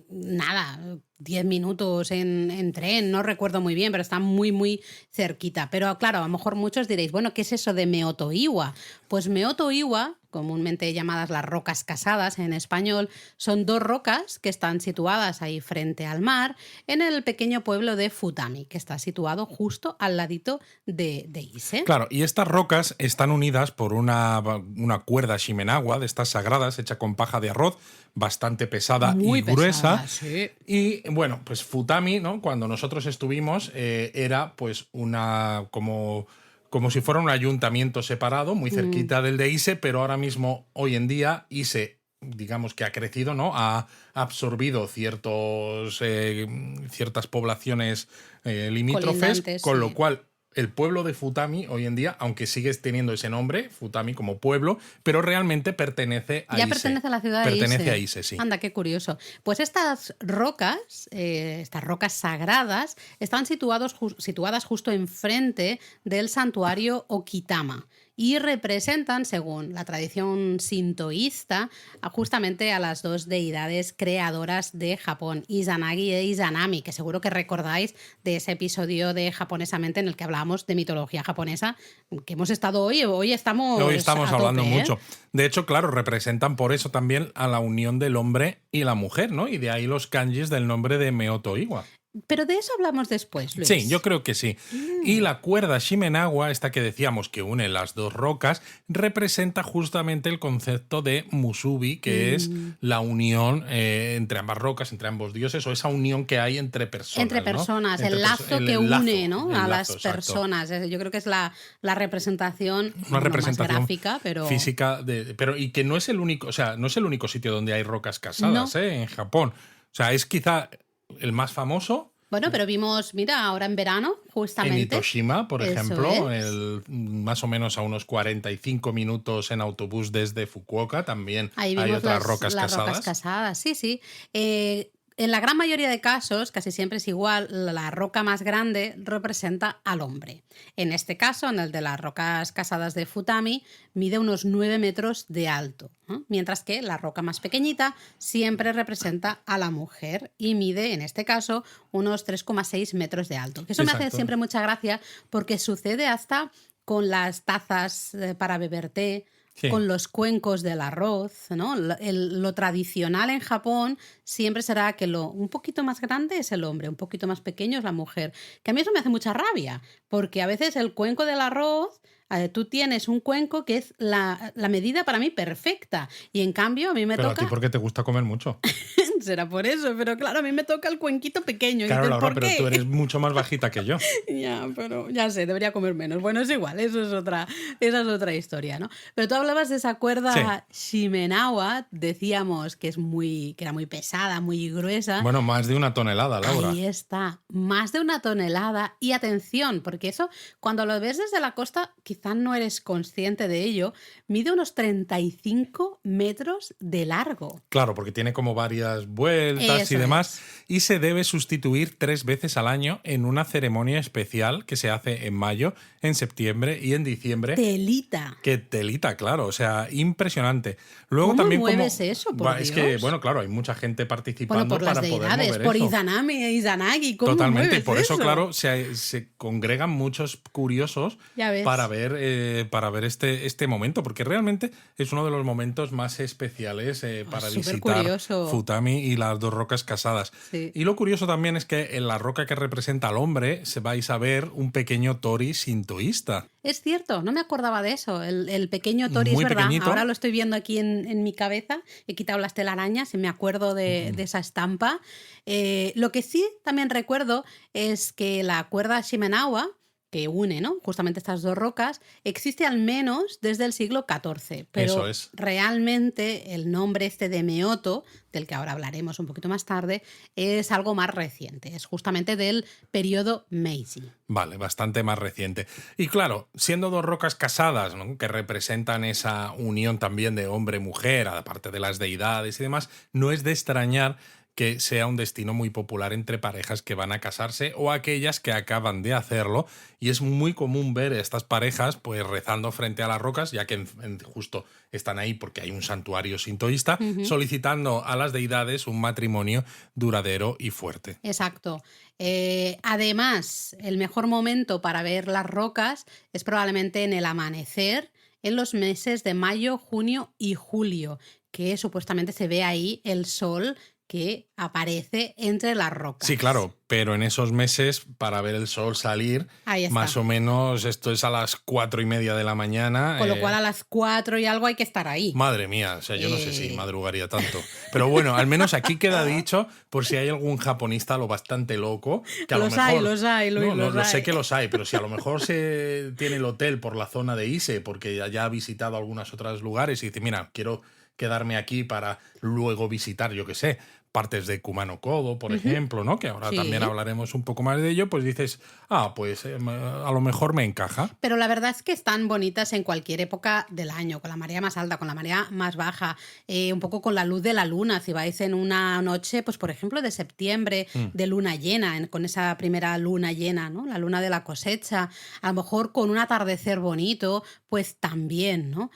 nada, 10 minutos en tren, no recuerdo muy bien, pero está muy, muy cerquita. Pero claro, a lo mejor muchos diréis, bueno, ¿qué es eso de Meoto Iwa? Pues Meoto Iwa, comúnmente llamadas las rocas casadas en español, son 2 rocas que están situadas ahí frente al mar en el pequeño pueblo de Futami, que está situado justo al ladito de Ise. Claro, y estas rocas están unidas por una cuerda shimenawa de estas sagradas hecha con paja de arroz, bastante pesada Muy y gruesa. pesada, sí. Y bueno, pues Futami, ¿no? Cuando nosotros estuvimos, era pues una como si fuera un ayuntamiento separado, muy cerquita del de Ise, pero ahora mismo, hoy en día, Ise, digamos que ha crecido, ¿no? Ha absorbido ciertas poblaciones limítrofes, Colindantes, con sí. lo cual el pueblo de Futami hoy en día, aunque sigue teniendo ese nombre, Futami como pueblo, pero realmente pertenece a Ya Ise. pertenece a la ciudad de Ise. Pertenece a Ise, sí. Anda, qué curioso. Pues estas rocas sagradas, están situadas justo enfrente del santuario Okitama y representan, según la tradición sintoísta, justamente a las 2 deidades creadoras de Japón, Izanagi e Izanami, que seguro que recordáis de ese episodio de Japonesamente en el que hablábamos de mitología japonesa, que hemos estado hoy estamos a hablando tope, ¿eh? mucho. De hecho, claro, representan por eso también a la unión del hombre y la mujer, ¿no? Y de ahí los kanjis del nombre de Meoto Iwa. Pero de eso hablamos después, Luis. Sí, yo creo que sí. Y la cuerda shimenawa, esta que decíamos que une las 2 rocas, representa justamente el concepto de musubi, que es la unión entre ambas rocas, entre ambos dioses, o esa unión que hay entre personas. Entre personas, ¿no? el lazo que une, ¿no? el a lazo, las exacto. personas. Yo creo que es la representación, Una representación más gráfica, pero física, pero y que no es el único, o sea, no es el único sitio donde hay rocas casadas, No. en Japón. O sea, es quizá el más famoso. bueno, pero vimos, mira, ahora en verano, justamente. En Itoshima, por Eso ejemplo, es. más o menos a unos 45 minutos en autobús desde Fukuoka, también Ahí hay vimos otras las rocas casadas. rocas casadas, sí, sí. En la gran mayoría de casos, casi siempre es igual, la roca más grande representa al hombre. En este caso, en el de las rocas casadas de Futami, mide unos 9 metros de alto, ¿no? Mientras que la roca más pequeñita siempre representa a la mujer y mide, en este caso, unos 3,6 metros de alto. Que eso me hace Exacto. siempre mucha gracia porque sucede hasta con las tazas para beber té, Sí. con los cuencos del arroz, ¿no? Lo tradicional en Japón siempre será que un poquito más grande es el hombre, un poquito más pequeño es la mujer. Que a mí eso me hace mucha rabia, porque a veces el cuenco del arroz, tú tienes un cuenco que es la medida para mí perfecta, y en cambio a mí me Pero a toca... ti porque te gusta comer mucho. Será por eso, pero claro, a mí me toca el cuenquito pequeño. Y Claro, dices, Laura, ¿por pero qué? tú eres mucho más bajita que yo. Ya, pero ya sé, debería comer menos. Bueno, es igual, esa es otra historia, ¿no? Pero tú hablabas de esa cuerda shimenawa, decíamos que era muy pesada, muy gruesa. Bueno, más de 1 tonelada, Laura. Ahí está, más de 1 tonelada. Y atención, porque eso, cuando lo ves desde la costa, quizás no eres consciente de ello, mide unos 35 metros de largo. Claro, porque tiene como varias vueltas Eso y demás. Y se debe sustituir 3 veces al año en una ceremonia especial que se hace en mayo, en septiembre y en diciembre. Telita. Qué telita, claro, o sea, impresionante. Luego ¿Cómo también mueves eso, por Es Dios? que, bueno, claro, hay mucha gente participando Bueno, por las para poder deidades, mover por eso. Izanami e Izanagi, ¿cómo Totalmente, y mueves por eso, eso? claro, se congregan muchos curiosos Ya ves. para ver ver este momento, porque realmente es uno de los momentos más especiales para visitar Supercurioso. Futami y las dos rocas casadas. Sí. Y lo curioso también es que en la roca que representa al hombre se vais a ver un pequeño tori sintoísta. Es cierto, no me acordaba de eso. El pequeño tori, Muy es verdad. pequeñito. Ahora lo estoy viendo aquí en mi cabeza. He quitado las telarañas y me acuerdo de esa estampa. Lo que sí también recuerdo es que la cuerda Shimenawa, que une, ¿no?, justamente estas dos rocas, existe al menos desde el siglo XIV. Pero Eso es. realmente el nombre este de Meoto, del que ahora hablaremos un poquito más tarde, es algo más reciente. Es justamente del periodo Meiji. Vale, bastante más reciente. Y claro, siendo dos rocas casadas, ¿no?, que representan esa unión también de hombre-mujer, aparte de las deidades y demás, no es de extrañar que sea un destino muy popular entre parejas que van a casarse o aquellas que acaban de hacerlo, y es muy común ver estas parejas pues rezando frente a las rocas, ya que justo están ahí porque hay un santuario sintoísta, solicitando a las deidades un matrimonio duradero y fuerte. Exacto. Además, el mejor momento para ver las rocas es probablemente en el amanecer, en los meses de mayo, junio y julio, que supuestamente se ve ahí el sol que aparece entre las rocas. Sí, claro, pero en esos meses, para ver el sol salir, Ahí está. más o menos esto es a las 4:30 de la mañana. Con lo cual a las 4 y algo hay que estar ahí. Madre mía, o sea, yo no sé si madrugaría tanto. Pero bueno, al menos aquí queda dicho, por si hay algún japonista lo bastante loco, que a lo mejor... Los hay, Luis, No, los lo hay. sé que los hay, pero si a lo mejor se tiene el hotel por la zona de Ise, porque ya ha visitado algunos otros lugares y dice, mira, quiero quedarme aquí para luego visitar, yo qué sé, partes de Kumano Kodo, por ejemplo, ¿no?, que ahora Sí. también hablaremos un poco más de ello, pues dices, pues a lo mejor me encaja. Pero la verdad es que están bonitas en cualquier época del año, con la marea más alta, con la marea más baja, un poco con la luz de la luna. Si vais en una noche, pues por ejemplo de septiembre, de luna llena, con esa primera luna llena, ¿no?, la luna de la cosecha, a lo mejor con un atardecer bonito, pues también, ¿no?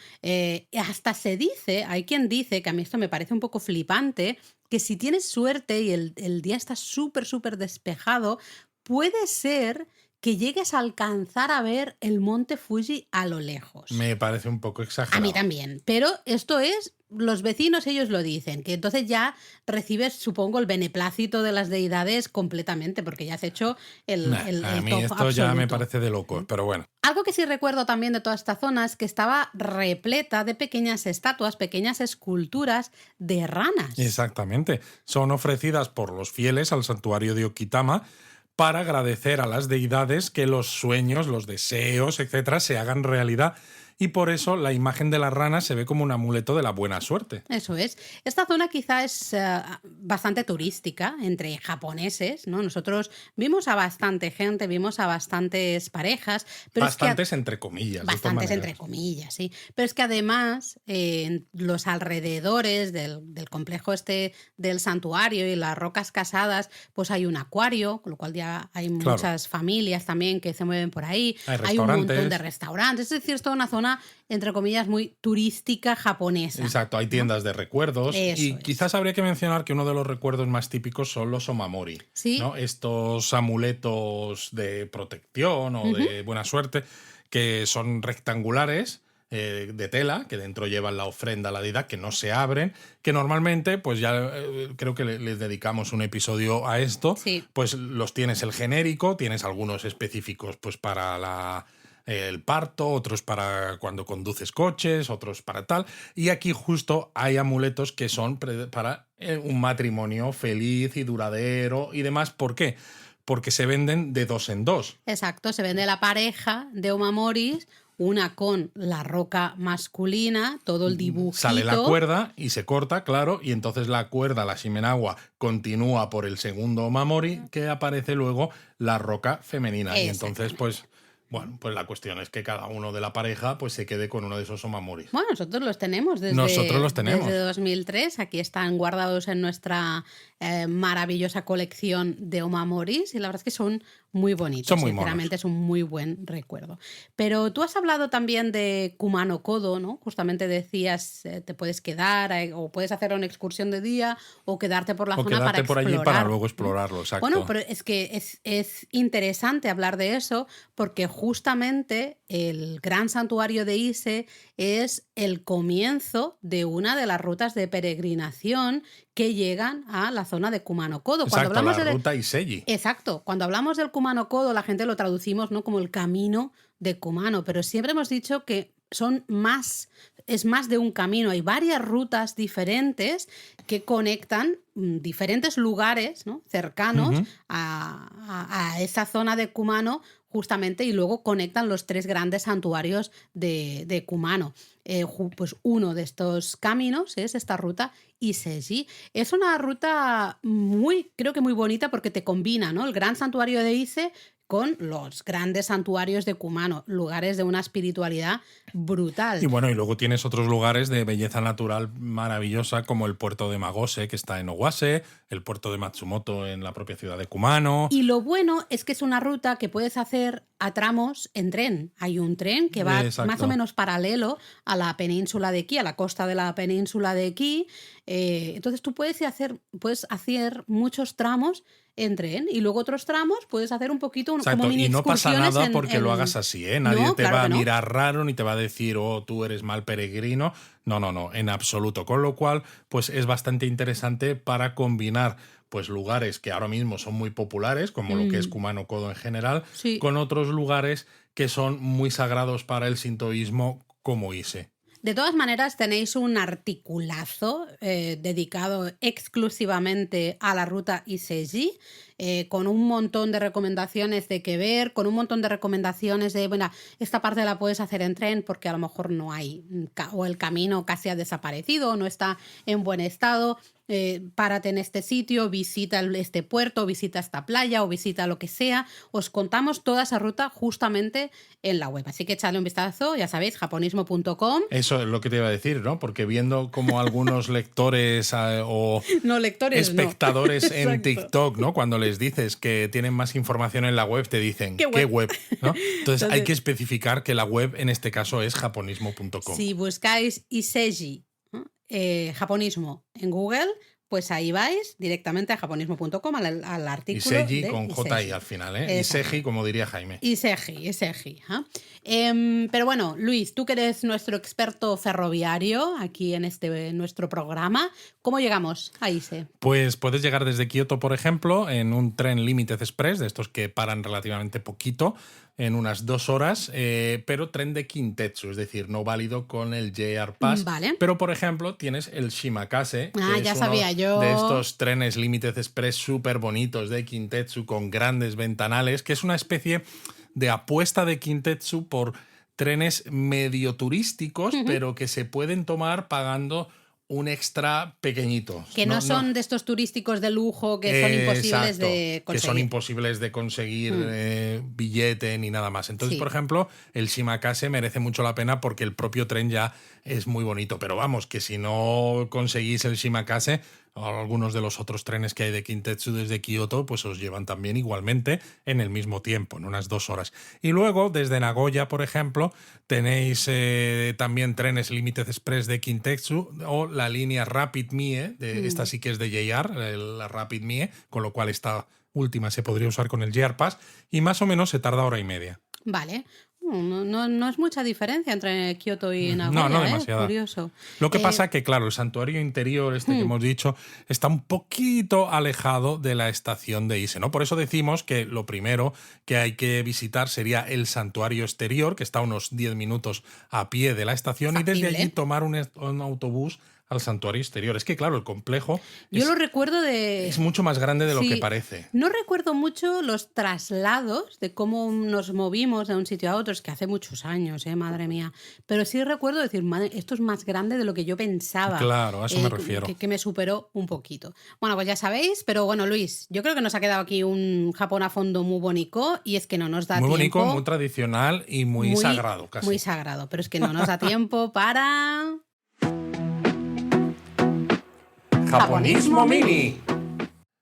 Hasta se dice, hay quien dice, que a mí esto me parece un poco flipante, que si tienes suerte y el día está súper, súper despejado, puede ser que llegues a alcanzar a ver el monte Fuji a lo lejos. Me parece un poco exagerado. A mí también, pero esto es, los vecinos ellos lo dicen, que entonces ya recibes, supongo, el beneplácito de las deidades completamente, porque ya has hecho el A mí top esto ya me absoluto. parece de locos, pero bueno. Algo que sí recuerdo también de toda esta zona es que estaba repleta de pequeñas estatuas, pequeñas esculturas de ranas. Exactamente. Son ofrecidas por los fieles al santuario de Okitama para agradecer a las deidades que los sueños, los deseos, etcétera, se hagan realidad. Y por eso la imagen de la rana se ve como un amuleto de la buena suerte. Eso es. Esta zona quizá es bastante turística entre japoneses, ¿no? Nosotros vimos a bastante gente, vimos a bastantes parejas. Pero Bastantes es que entre comillas. bastantes entre comillas, sí. Pero es que además en los alrededores del complejo este del santuario y las rocas casadas, pues hay un acuario, con lo cual ya hay muchas familias también que se mueven por ahí. Hay un montón de restaurantes. Es decir, es toda una zona, entre comillas, muy turística japonesa. Exacto, hay tiendas de recuerdos. Eso y es. quizás habría que mencionar que uno de los recuerdos más típicos son los omamori, Sí. ¿no? Estos amuletos de protección o de buena suerte que son rectangulares, de tela, que dentro llevan la ofrenda a la deidad, que no se abren, que normalmente, pues ya creo que les dedicamos un episodio a esto, Sí. pues los tienes el genérico, tienes algunos específicos pues para el parto, otros para cuando conduces coches, otros para tal, y aquí justo hay amuletos que son para un matrimonio feliz y duradero y demás. ¿Por qué? Porque se venden de 2 en 2. Exacto, se vende la pareja de omamoris, una con la roca masculina, todo el dibujito. Sale la cuerda y se corta, claro, y entonces la cuerda, la shimenawa, continúa por el segundo omamori, que aparece luego la roca femenina. Y entonces, pues, bueno, pues la cuestión es que cada uno de la pareja pues se quede con uno de esos omamoris. Bueno, nosotros los tenemos desde, desde 2003. Aquí están guardados en nuestra maravillosa colección de omamoris y la verdad es que son muy bonitos. Son muy Sinceramente monos. es un muy buen recuerdo. Pero tú has hablado también de Kumano Kodo, ¿no? Justamente decías, te puedes quedar o puedes hacer una excursión de día o quedarte por la O zona para quedarte por allí para explorar, luego ¿no? explorarlo, Bueno, exacto. pero es que es interesante hablar de eso porque justamente el gran santuario de Ise es el comienzo de una de las rutas de peregrinación que llegan a la zona de Kumano Kodo. Cuando Exacto, hablamos la de, ruta Iseji. exacto, cuando hablamos del Kumano Kodo, la gente lo traducimos, ¿no?, como el camino de Kumano, pero siempre hemos dicho que es más de un camino. Hay varias rutas diferentes que conectan diferentes lugares, ¿no?, cercanos Ujú. a esa zona de Kumano, justamente, y luego conectan los 3 grandes santuarios de Kumano. Pues uno de estos caminos es esta ruta Iseji. Es una ruta creo que muy bonita porque te combina, ¿no?, el gran santuario de Ise con los grandes santuarios de Kumano, lugares de una espiritualidad Y brutal. bueno, y luego tienes otros lugares de belleza natural maravillosa, como el puerto de Magose, que está en Owase, el puerto de Matsumoto en la propia ciudad de Kumano. Y lo bueno es que es una ruta que puedes hacer a tramos en tren. Hay un tren que va más o Exacto. menos paralelo a la península de Ki, a la costa de la península de Ki. Entonces tú puedes hacer muchos tramos en tren y luego otros tramos puedes hacer un poquito como Exacto, mini y no pasa excursiones nada porque lo hagas así, ¿eh? Nadie No, te claro va que a no. mirar raro ni te va a decir, oh, tú eres mal peregrino. No, no, no, en absoluto. Con lo cual, pues es bastante interesante para combinar pues lugares que ahora mismo son muy populares, como lo que es Mm, Kumano Kodo en general, sí. con otros lugares que son muy sagrados para el sintoísmo, como Ise. De todas maneras, tenéis un articulazo dedicado exclusivamente a la ruta Iseji, con un montón de recomendaciones de qué ver, con un montón de recomendaciones de, bueno, esta parte la puedes hacer en tren porque a lo mejor no hay, o el camino casi ha desaparecido, no está en buen estado. Párate en este sitio, visita este puerto, visita esta playa o visita lo que sea. Os contamos toda esa ruta justamente en la web. Así que echadle un vistazo, ya sabéis, japonismo.com. Eso es lo que te iba a decir, ¿no? Porque viendo como algunos lectores o No, lectores no. espectadores en Exacto. TikTok, ¿no? Cuando les dices que tienen más información en la web, te dicen, ¿Qué ¿qué web? web? ¿No? Entonces hay Entonces, que especificar que la web en este caso es japonismo.com. si buscáis Iseji, ¿no?, japonismo en Google, pues ahí vais directamente a japonismo.com al Y artículo Seiji de con J-I Iseji. al final, ¿eh? Y Exacto. Seji, como diría Jaime. Iseji. ¿Ah? Pero bueno, Luis, tú que eres nuestro experto ferroviario aquí en nuestro programa, ¿cómo llegamos a Ise? Pues puedes llegar desde Kioto, por ejemplo, en un tren Limited Express, de estos que paran relativamente poquito, en unas 2 horas, pero tren de Kintetsu, es decir, no válido con el JR Pass. Vale. Pero, por ejemplo, tienes el Shimakase, que Ya es uno sabía yo. de estos trenes Limited Express súper bonitos de Kintetsu con grandes ventanales, que es una especie de apuesta de Kintetsu por trenes medio turísticos, pero que se pueden tomar pagando un extra pequeñito. Que no son de estos turísticos de lujo que son imposibles Exacto, de que son conseguir. imposibles de conseguir billete ni nada más. Entonces, Sí. por ejemplo, el Shimakase merece mucho la pena porque el propio tren ya es muy bonito. Pero vamos, que si no conseguís el Shimakase, algunos de los otros trenes que hay de Kintetsu desde Kioto, pues os llevan también igualmente en el mismo tiempo, en unas 2 horas. Y luego, desde Nagoya, por ejemplo, tenéis también trenes Limited Express de Kintetsu o la línea Rapid Mie, esta sí que es de JR, la Rapid Mie, con lo cual esta última se podría usar con el JR Pass y más o menos se tarda 1 hora y media. Vale. No es mucha diferencia entre Kioto y Nagoya, No demasiada. Curioso. Lo que pasa que, claro, el santuario interior, que hemos dicho, está un poquito alejado de la estación de Ise, ¿no? Por eso decimos que lo primero que hay que visitar sería el santuario exterior, que está a unos 10 minutos a pie de la estación, y desde Factible. allí tomar un autobús al santuario exterior. Es que, claro, el complejo Yo lo recuerdo es mucho más grande de lo Sí. que parece. No recuerdo mucho los traslados de cómo nos movimos de un sitio a otro, es que hace muchos años, madre mía. Pero sí recuerdo decir, madre, esto es más grande de lo que yo pensaba. Claro, a eso me refiero. Que me superó un poquito. Bueno, pues ya sabéis, pero bueno, Luis, yo creo que nos ha quedado aquí un Japón a fondo muy bonito y es que no nos da Muy tiempo. bonito, muy tradicional y muy sagrado, casi. Muy sagrado, pero es que no nos da tiempo para... Japonismo Mini.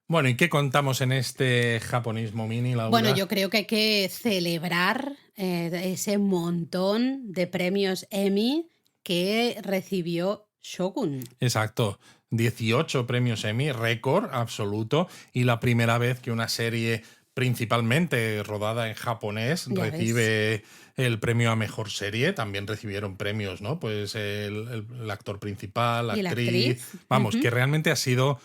Bueno, ¿y qué contamos en este Japonismo Mini, Laura? Bueno, yo creo que hay que celebrar ese montón de premios Emmy que recibió Shogun. Exacto. 18 premios Emmy, récord absoluto, y la primera vez que una serie principalmente rodada en japonés Ya ves. recibe el premio a mejor serie. También recibieron premios, ¿no? Pues el actor principal, la Y la actriz. actriz. Vamos, que Ujú. realmente ha sido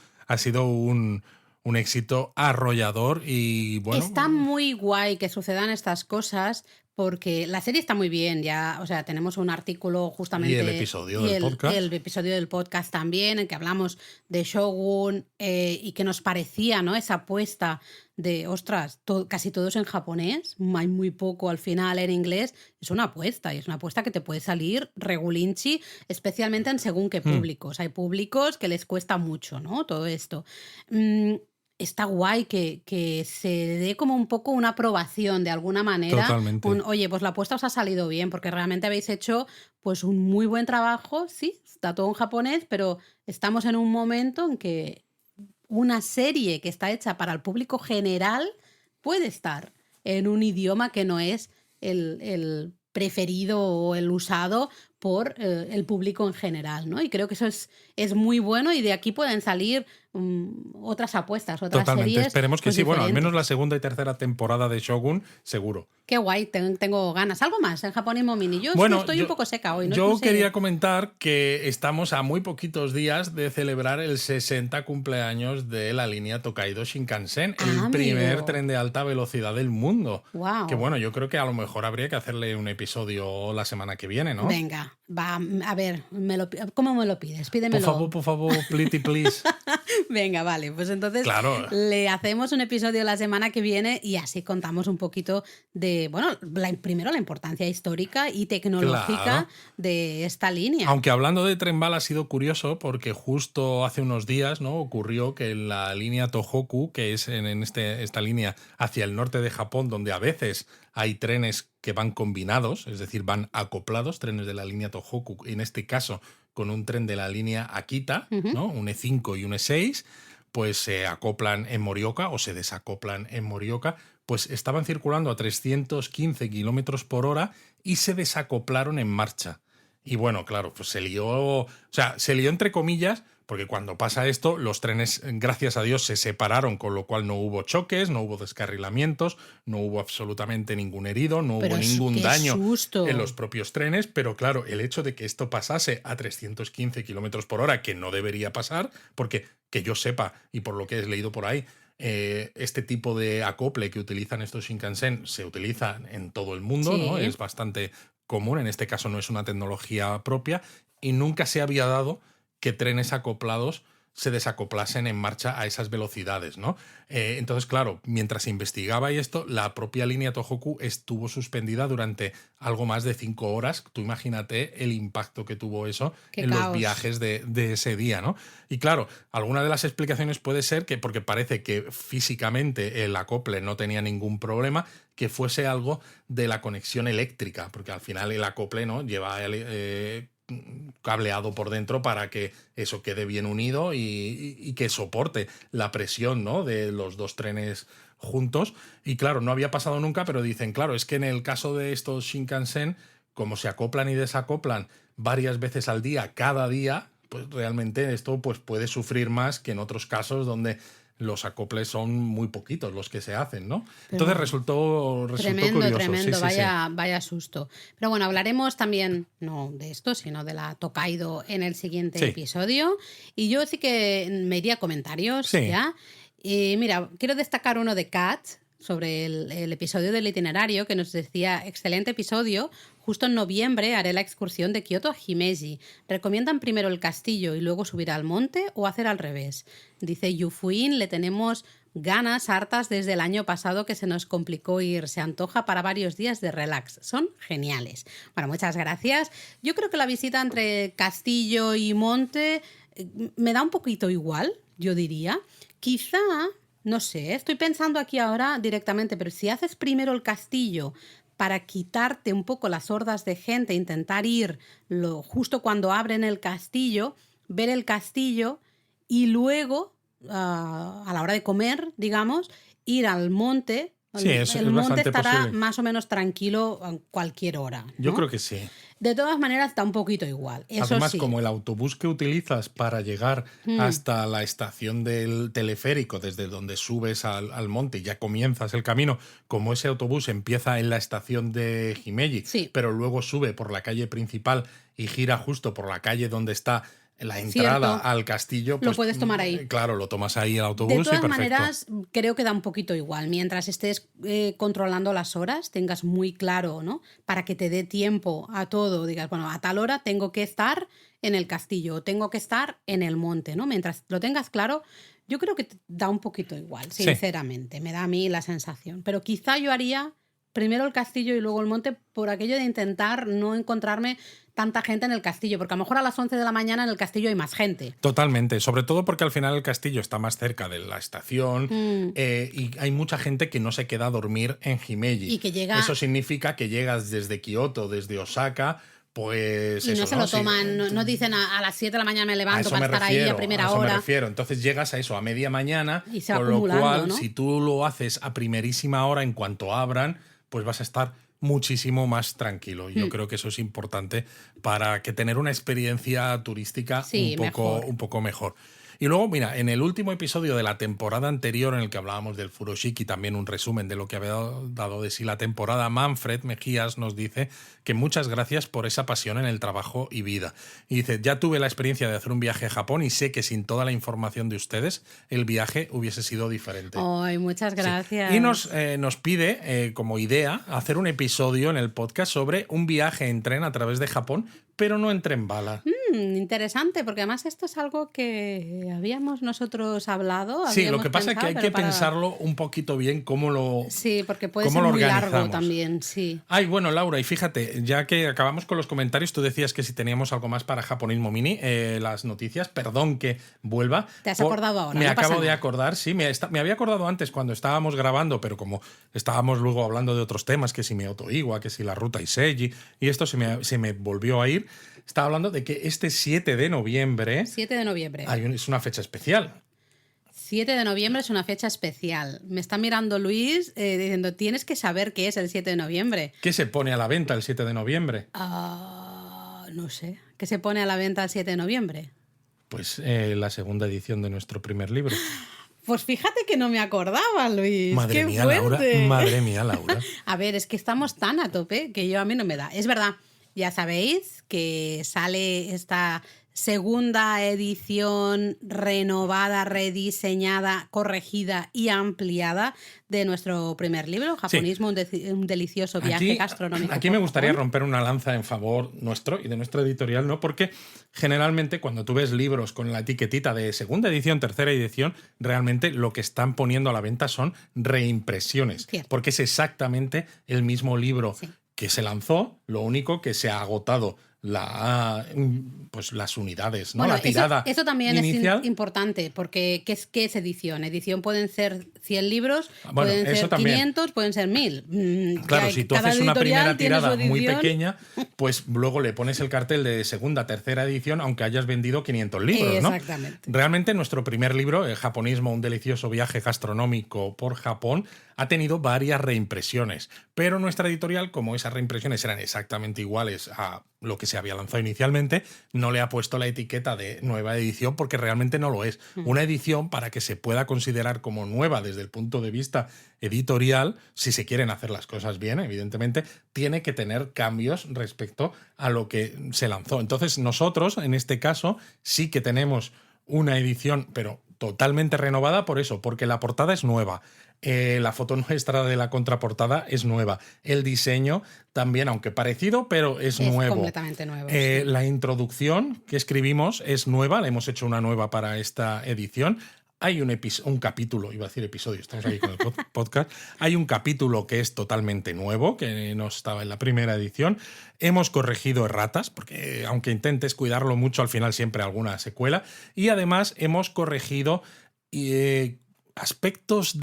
un éxito arrollador y bueno, Está muy guay que sucedan estas cosas porque la serie está muy bien, ya, o sea, tenemos un artículo y el justamente episodio y del el podcast. episodio del podcast también en que hablamos de Shogun y que nos parecía, ¿no? Esa apuesta de, ostras, casi todos en japonés, hay muy poco al final en inglés, es una apuesta y es una apuesta que te puede salir regulinchi, especialmente en según qué Hmm, públicos. Hay públicos que les cuesta mucho, ¿no? Todo esto. Mm, Está guay que se dé como un poco una aprobación de alguna manera, totalmente. oye, pues la apuesta os ha salido bien, porque realmente habéis hecho pues un muy buen trabajo, sí, está todo en japonés, pero estamos en un momento en que una serie que está hecha para el público general puede estar en un idioma que no es el preferido o el usado por el público en general, ¿no? Y creo que eso es muy bueno y de aquí pueden salir otras apuestas, otras Totalmente. series Esperemos que pues sí. Bueno, al menos la diferentes. segunda y tercera temporada de Shogun, seguro. Qué guay, tengo ganas. Algo más en Japonismo Mini. Yo es que Bueno, estoy un yo, poco seca hoy, no, no yo quería sé. comentar que estamos a muy poquitos días de celebrar el 60 cumpleaños de la línea Tokaido Shinkansen, Ah, el primer amigo. tren de alta velocidad del mundo. Que Wow. bueno, yo creo que a lo mejor habría que hacerle un episodio la semana que viene, ¿no? Venga, va, a ver, ¿cómo me lo pides? Pídemelo. Por favor, pretty please. Venga, vale, pues entonces Claro, le hacemos un episodio la semana que viene y así contamos un poquito de, bueno, primero la importancia histórica y tecnológica claro. de esta línea. Aunque hablando de tren bala ha sido curioso porque justo hace unos días, ¿no? Ocurrió que en la línea Tohoku, que es esta línea hacia el norte de Japón, donde a veces hay trenes que van combinados, es decir, van acoplados, trenes de la línea Tohoku, en este caso con un tren de la línea Akita, Ujú. ¿no? Un E5 y un E6, pues se acoplan en Morioka o se desacoplan en Morioka, pues estaban circulando a 315 kilómetros por hora y se desacoplaron en marcha. Y bueno, claro, pues se lió entre comillas, porque cuando pasa esto, los trenes, gracias a Dios, se separaron, con lo cual no hubo choques, no hubo descarrilamientos, no hubo absolutamente ningún herido, no hubo Pero ningún qué daño en los susto. propios trenes, pero claro, el hecho de que esto pasase a 315 kilómetros por hora, que no debería pasar, porque que yo sepa, y por lo que he leído por ahí, este tipo de acople que utilizan estos Shinkansen se utiliza en todo el mundo, ¿no? Sí. Es bastante común, en este caso no es una tecnología propia, y nunca se había dado que trenes acoplados se desacoplasen en marcha a esas velocidades, ¿no? Entonces, claro, mientras se investigaba y esto, la propia línea Tohoku estuvo suspendida durante algo más de 5 horas. Tú imagínate el impacto que tuvo eso Qué en los caos. viajes de ese día, ¿no? Y claro, alguna de las explicaciones puede ser que, porque parece que físicamente el acople no tenía ningún problema, que fuese algo de la conexión eléctrica, porque al final el acople, ¿no? Lleva cableado por dentro para que eso quede bien unido y que soporte la presión, ¿no? De los dos trenes juntos. Y claro, no había pasado nunca, pero dicen, claro, es que en el caso de estos Shinkansen, como se acoplan y desacoplan varias veces al día, cada día, pues realmente esto pues, puede sufrir más que en otros casos donde los acoples son muy poquitos los que se hacen, ¿no? Entonces Pero resultó tremendo, curioso, sí, tremendo, sí, sí. vaya susto. Pero bueno, hablaremos también, no de esto, sino de la Tokaido en el siguiente Sí, episodio. Y yo sí que me iría a comentarios sí. ya. Y mira, quiero destacar uno de Kat sobre el episodio del itinerario que nos decía, excelente episodio, justo en noviembre haré la excursión de Kioto a Himeji. ¿Recomiendan primero el castillo y luego subir al monte o hacer al revés? Dice Yufuin, le tenemos ganas hartas desde el año pasado que se nos complicó ir. Se antoja para varios días de relax. Son geniales. Bueno, muchas gracias. Yo creo que la visita entre castillo y monte me da un poquito igual, yo diría. Quizá, no sé, estoy pensando aquí ahora directamente, pero si haces primero el castillo para quitarte un poco las hordas de gente, intentar ir justo cuando abren el castillo, ver el castillo y luego a la hora de comer, digamos, ir al monte. Sí, es El monte bastante estará posible. más o menos tranquilo a cualquier hora, Yo ¿no? creo que sí. De todas maneras, está un poquito igual. Eso Además, sí. como el autobús que utilizas para llegar hasta la estación del teleférico, desde donde subes al monte y ya comienzas el camino, como ese autobús empieza en la estación de Himeji, Sí. pero luego sube por la calle principal y gira justo por la calle donde está la entrada Cierto. al castillo, Lo puedes tomar ahí. Claro, lo tomas ahí el De autobús y todas perfecto. maneras, creo que da un poquito igual. Mientras estés controlando las horas, tengas muy claro, ¿no? Para que te dé tiempo a todo. Digas, bueno, a tal hora tengo que estar en el castillo, tengo que estar en el monte, ¿no? Mientras lo tengas claro, yo creo que te da un poquito igual, Sí. sinceramente. Me da a mí la sensación. Pero quizá yo haría primero el castillo y luego el monte por aquello de intentar no encontrarme tanta gente en el castillo, porque a lo mejor a las 11 de la mañana en el castillo hay más gente. Totalmente, sobre todo porque al final el castillo está más cerca de la estación y hay mucha gente que no se queda a dormir en Himeji. Y que llega... Eso significa que llegas desde Kioto, desde Osaka, pues Y eso, no se lo toman, no dicen a las 7 de la mañana me a levanto eso para me estar ahí a refiero, primera eso me hora. refiero. Entonces llegas a eso a media mañana, Y se va con lo acumulando, cual, ¿no? si tú lo haces a primerísima hora, en cuanto abran, pues vas a estar muchísimo más tranquilo. Yo creo que eso es importante para que tener una experiencia turística Sí, un poco mejor. Y luego, mira, en el último episodio de la temporada anterior, en el que hablábamos del Furoshiki, también un resumen de lo que había dado de sí la temporada, Manfred Mejías nos dice que muchas gracias por esa pasión en el trabajo y vida. Y dice, ya tuve la experiencia de hacer un viaje a Japón y sé que sin toda la información de ustedes, el viaje hubiese sido diferente. Ay, muchas gracias. Sí. Y nos pide, como idea, hacer un episodio en el podcast sobre un viaje en tren a través de Japón, pero no en tren bala. Interesante, porque además esto es algo que habíamos nosotros hablado. Sí, lo habíamos que pasa es que hay pensado, que pero pensarlo un poquito bien cómo lo Sí, porque puede cómo ser lo muy largo organizamos. también, sí. Ay, bueno, Laura, y fíjate, ya que acabamos con los comentarios, tú decías que si teníamos algo más para Japonismo Mini, las noticias, perdón que vuelva. Te has acordado ahora, Me no pasa acabo de nada. acordar, sí, me había acordado antes cuando estábamos grabando, pero como estábamos luego hablando de otros temas, que si Mioto Iwa, que si la ruta Iseji, y esto se me volvió a ir. Estaba hablando de que este 7 de noviembre 7 de noviembre. es una fecha especial. 7 de noviembre es una fecha especial. Me está mirando Luis diciendo, tienes que saber qué es el 7 de noviembre. ¿Qué se pone a la venta el 7 de noviembre? No sé. ¿Qué se pone a la venta el 7 de noviembre? Pues la segunda edición de nuestro primer libro. Pues fíjate que no me acordaba, Luis. Madre ¡Qué mía, fuerte! Laura. Madre mía, Laura. A ver, es que estamos tan a tope que a mí no me da. Es verdad, ya sabéis que sale esta segunda edición renovada, rediseñada, corregida y ampliada de nuestro primer libro, Japonismo, un delicioso viaje gastronómico. Aquí me gustaría romper una lanza en favor nuestro y de nuestra editorial, ¿no? Porque generalmente cuando tú ves libros con la etiquetita de segunda edición, tercera edición, realmente lo que están poniendo a la venta son reimpresiones. Cierto. Porque es exactamente el mismo libro que se lanzó, lo único que se ha agotado las unidades, ¿no? Bueno, la tirada eso también inicial. es importante, porque ¿qué es edición? Edición pueden ser 100 libros, Bueno, pueden eso ser también. 500, pueden ser 1000. Claro, si tú haces una primera tirada muy edición. pequeña, pues luego le pones el cartel de segunda, tercera edición, aunque hayas vendido 500 libros, ¿no? Exactamente. Realmente nuestro primer libro, El Japonismo, un delicioso viaje gastronómico por Japón, ha tenido varias reimpresiones, pero nuestra editorial, como esas reimpresiones eran exactamente iguales a lo que se había lanzado inicialmente, no le ha puesto la etiqueta de nueva edición porque realmente no lo es. Una edición, para que se pueda considerar como nueva desde el punto de vista editorial, si se quieren hacer las cosas bien, evidentemente, tiene que tener cambios respecto a lo que se lanzó. Entonces nosotros, en este caso, sí que tenemos una edición, pero totalmente renovada por eso, porque la portada es nueva. La foto nuestra de la contraportada es nueva. El diseño también, aunque parecido, pero es nuevo. Es completamente nuevo. Sí. La introducción que escribimos es nueva, la hemos hecho una nueva para esta edición. Hay un capítulo, iba a decir episodio, estamos aquí con el podcast. Hay un capítulo que es totalmente nuevo, que no estaba en la primera edición. Hemos corregido erratas, porque aunque intentes cuidarlo mucho, al final siempre alguna secuela. Y además hemos corregido aspectos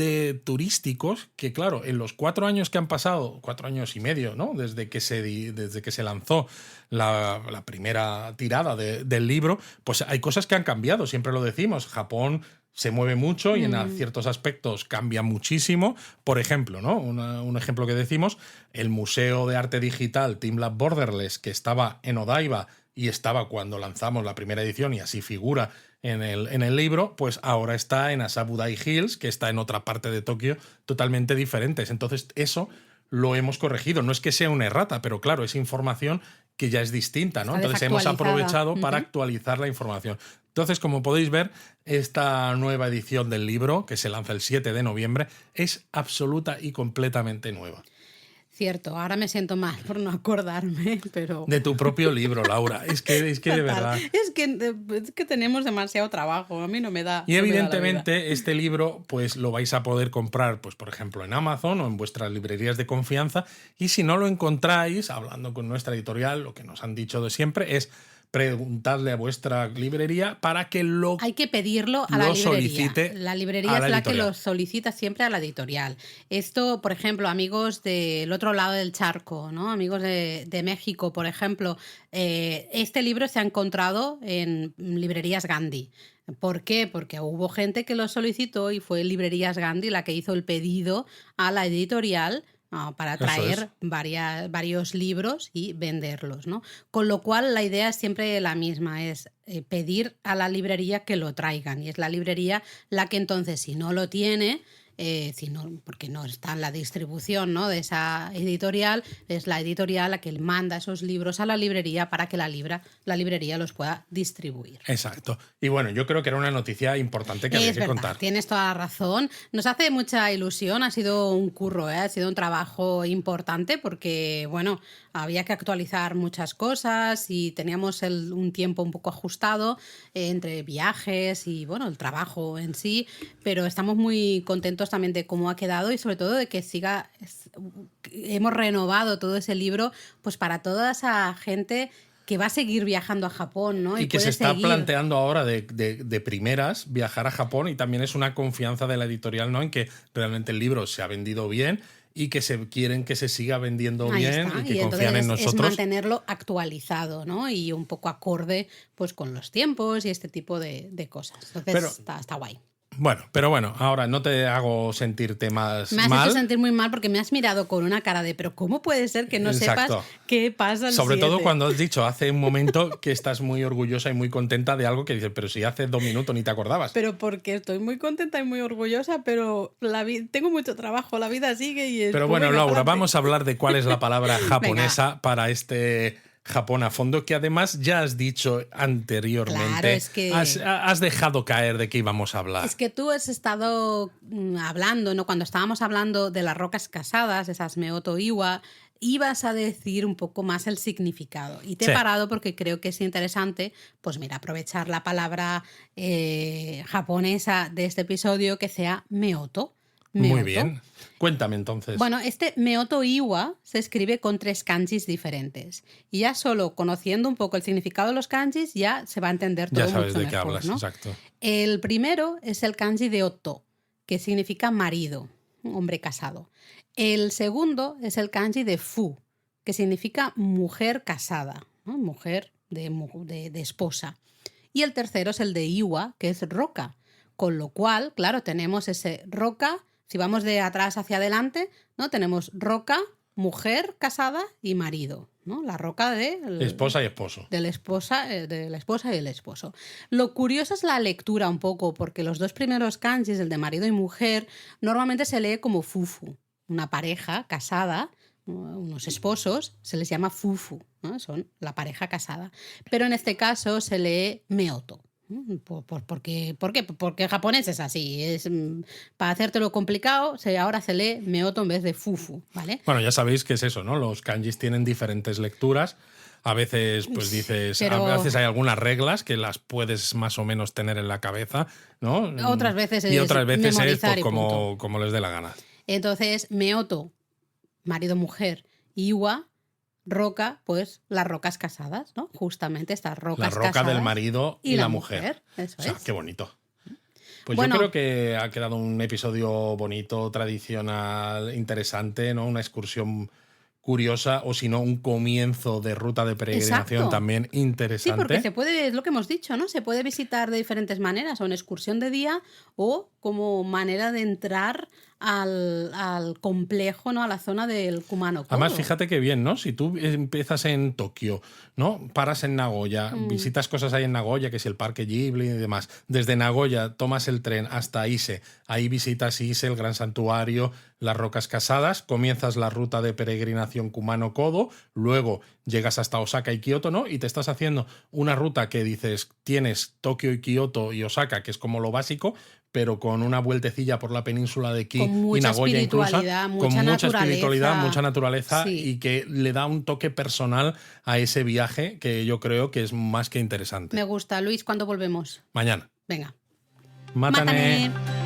turísticos que, claro, en los 4 años que han pasado, 4 años y medio, ¿no? Desde que se lanzó la primera tirada del libro, pues hay cosas que han cambiado, siempre lo decimos. Japón se mueve mucho y en ciertos aspectos cambia muchísimo. Por ejemplo, ¿no? Un ejemplo que decimos, el Museo de Arte Digital Team Lab Borderless, que estaba en Odaiba y estaba cuando lanzamos la primera edición y así figura en el libro, pues ahora está en Asabudai Hills, que está en otra parte de Tokio, totalmente diferentes. Entonces eso lo hemos corregido. No es que sea una errata, pero claro, es información que ya es distinta, ¿no? Entonces hemos aprovechado para actualizar la información. Entonces, como podéis ver, esta nueva edición del libro, que se lanza el 7 de noviembre, es absoluta y completamente nueva. Cierto, ahora me siento mal por no acordarme, pero... De tu propio libro, Laura. Es que de verdad. Es que tenemos demasiado trabajo, a mí no me da. Y evidentemente este libro pues lo vais a poder comprar, pues por ejemplo, en Amazon o en vuestras librerías de confianza. Y si no lo encontráis, hablando con nuestra editorial, lo que nos han dicho de siempre es preguntadle a vuestra librería para que hay que pedirlo a la librería. Solicite la librería es la que lo solicita siempre a la editorial. Esto, por ejemplo, amigos del otro lado del charco, ¿no? Amigos de México, por ejemplo, este libro se ha encontrado en librerías Gandhi. ¿Por qué? Porque hubo gente que lo solicitó y fue Librerías Gandhi la que hizo el pedido a la editorial para traer varios libros y venderlos, ¿no? Con lo cual la idea es siempre la misma, es pedir a la librería que lo traigan y es la librería la que entonces, si no lo tiene, porque no está en la distribución, ¿no?, de esa editorial, es la editorial la que manda esos libros a la librería para que la librería los pueda distribuir. Exacto. Y bueno, yo creo que era una noticia importante que había que contar. Tienes toda la razón. Nos hace mucha ilusión, ha sido un curro, ha sido un trabajo importante porque, bueno, había que actualizar muchas cosas y teníamos un tiempo un poco ajustado entre viajes y, bueno, el trabajo en sí, pero estamos muy contentos también de cómo ha quedado y sobre todo de que hemos renovado todo ese libro pues para toda esa gente que va a seguir viajando a Japón, ¿no? Y que se está planteando ahora de primeras viajar a Japón, y también es una confianza de la editorial, ¿no?, en que realmente el libro se ha vendido bien y que quieren que se siga vendiendo bien y que confían en nosotros. Es mantenerlo actualizado, ¿no? Y un poco acorde pues con los tiempos y este tipo de cosas. Entonces está guay. Bueno, ahora no te hago sentirte más mal. Me has hecho sentir muy mal porque me has mirado con una cara de ¿pero cómo puede ser que no sepas qué pasa el Sobre 7? todo cuando has dicho hace un momento que estás muy orgullosa y muy contenta de algo que dices, pero si hace 2 minutos ni te acordabas. Pero porque estoy muy contenta y muy orgullosa, pero tengo mucho trabajo, la vida sigue y... Pero bueno, Laura, vamos a hablar de cuál es la palabra japonesa para este... Japón a fondo, que además ya has dicho anteriormente. Claro, es que has dejado caer de qué íbamos a hablar. Es que tú has estado hablando, ¿no? Cuando estábamos hablando de las rocas casadas, esas Meoto Iwa, ibas a decir un poco más el significado. Y te he parado porque creo que es interesante, pues mira, aprovechar la palabra japonesa de este episodio que sea Meoto. Muy bien. Cuéntame entonces. Bueno, este Meoto Iwa se escribe con 3 kanjis diferentes. Y ya solo conociendo un poco el significado de los kanjis ya se va a entender todo mucho mejor. Ya sabes de qué hablas, ¿no? Exacto. El primero es el kanji de Oto, que significa marido, hombre casado. El segundo es el kanji de Fu, que significa mujer casada, ¿no? Mujer de esposa. Y el tercero es el de Iwa, que es roca. Con lo cual, claro, tenemos ese roca. Si vamos de atrás hacia adelante, ¿no? Tenemos roca, mujer casada y marido, ¿no? La roca de... esposa y esposo. De la esposa y el esposo. Lo curioso es la lectura un poco, porque los 2 primeros kanjis, el de marido y mujer, normalmente se lee como fufu. Una pareja casada, unos esposos, se les llama fufu, ¿no? Son la pareja casada. Pero en este caso se lee meoto. ¿Por qué? Porque el japonés es así. Para hacértelo complicado, ahora se lee meoto en vez de fufu, ¿vale? Bueno, ya sabéis que es eso, ¿no? Los kanjis tienen diferentes lecturas. A veces, pues dices, a veces hay algunas reglas que las puedes más o menos tener en la cabeza, ¿no? Otras veces es pues, como les dé la gana. Entonces, meoto, marido-mujer, iwa, roca, pues las rocas casadas, ¿no? Justamente estas rocas casadas. La roca del marido y la mujer. Eso o sea, qué bonito. Pues Bueno. yo creo que ha quedado un episodio bonito, tradicional, interesante, ¿no? Una excursión curiosa, o si no, un comienzo de ruta de peregrinación Exacto. también Sí, interesante. porque se puede, es lo que hemos dicho, ¿no? Se puede visitar de diferentes maneras, o en excursión de día o como manera de entrar al complejo, ¿no? A la zona del Kumano Además, Kodo. fíjate qué bien, ¿no? Si tú empiezas en Tokio, ¿no? Paras en Nagoya, visitas cosas ahí en Nagoya, que es el Parque Ghibli y demás. Desde Nagoya tomas el tren hasta Ise. Ahí visitas Ise, el Gran Santuario, las Rocas Casadas. Comienzas la ruta de peregrinación Kumano Kodo. Luego llegas hasta Osaka y Kioto, ¿no? Y te estás haciendo una ruta que dices, tienes Tokio y Kioto y Osaka, que es como lo básico, pero con una vueltecilla por la península de Ki Con y mucha Nagoya incluso, espiritualidad, con mucha mucha espiritualidad, naturaleza. mucha naturaleza, Sí. y que le da un toque personal a ese viaje que yo creo que es más que interesante. Me gusta. Luis, ¿cuándo volvemos? Mañana. Venga. Mátane. ¡Mátane!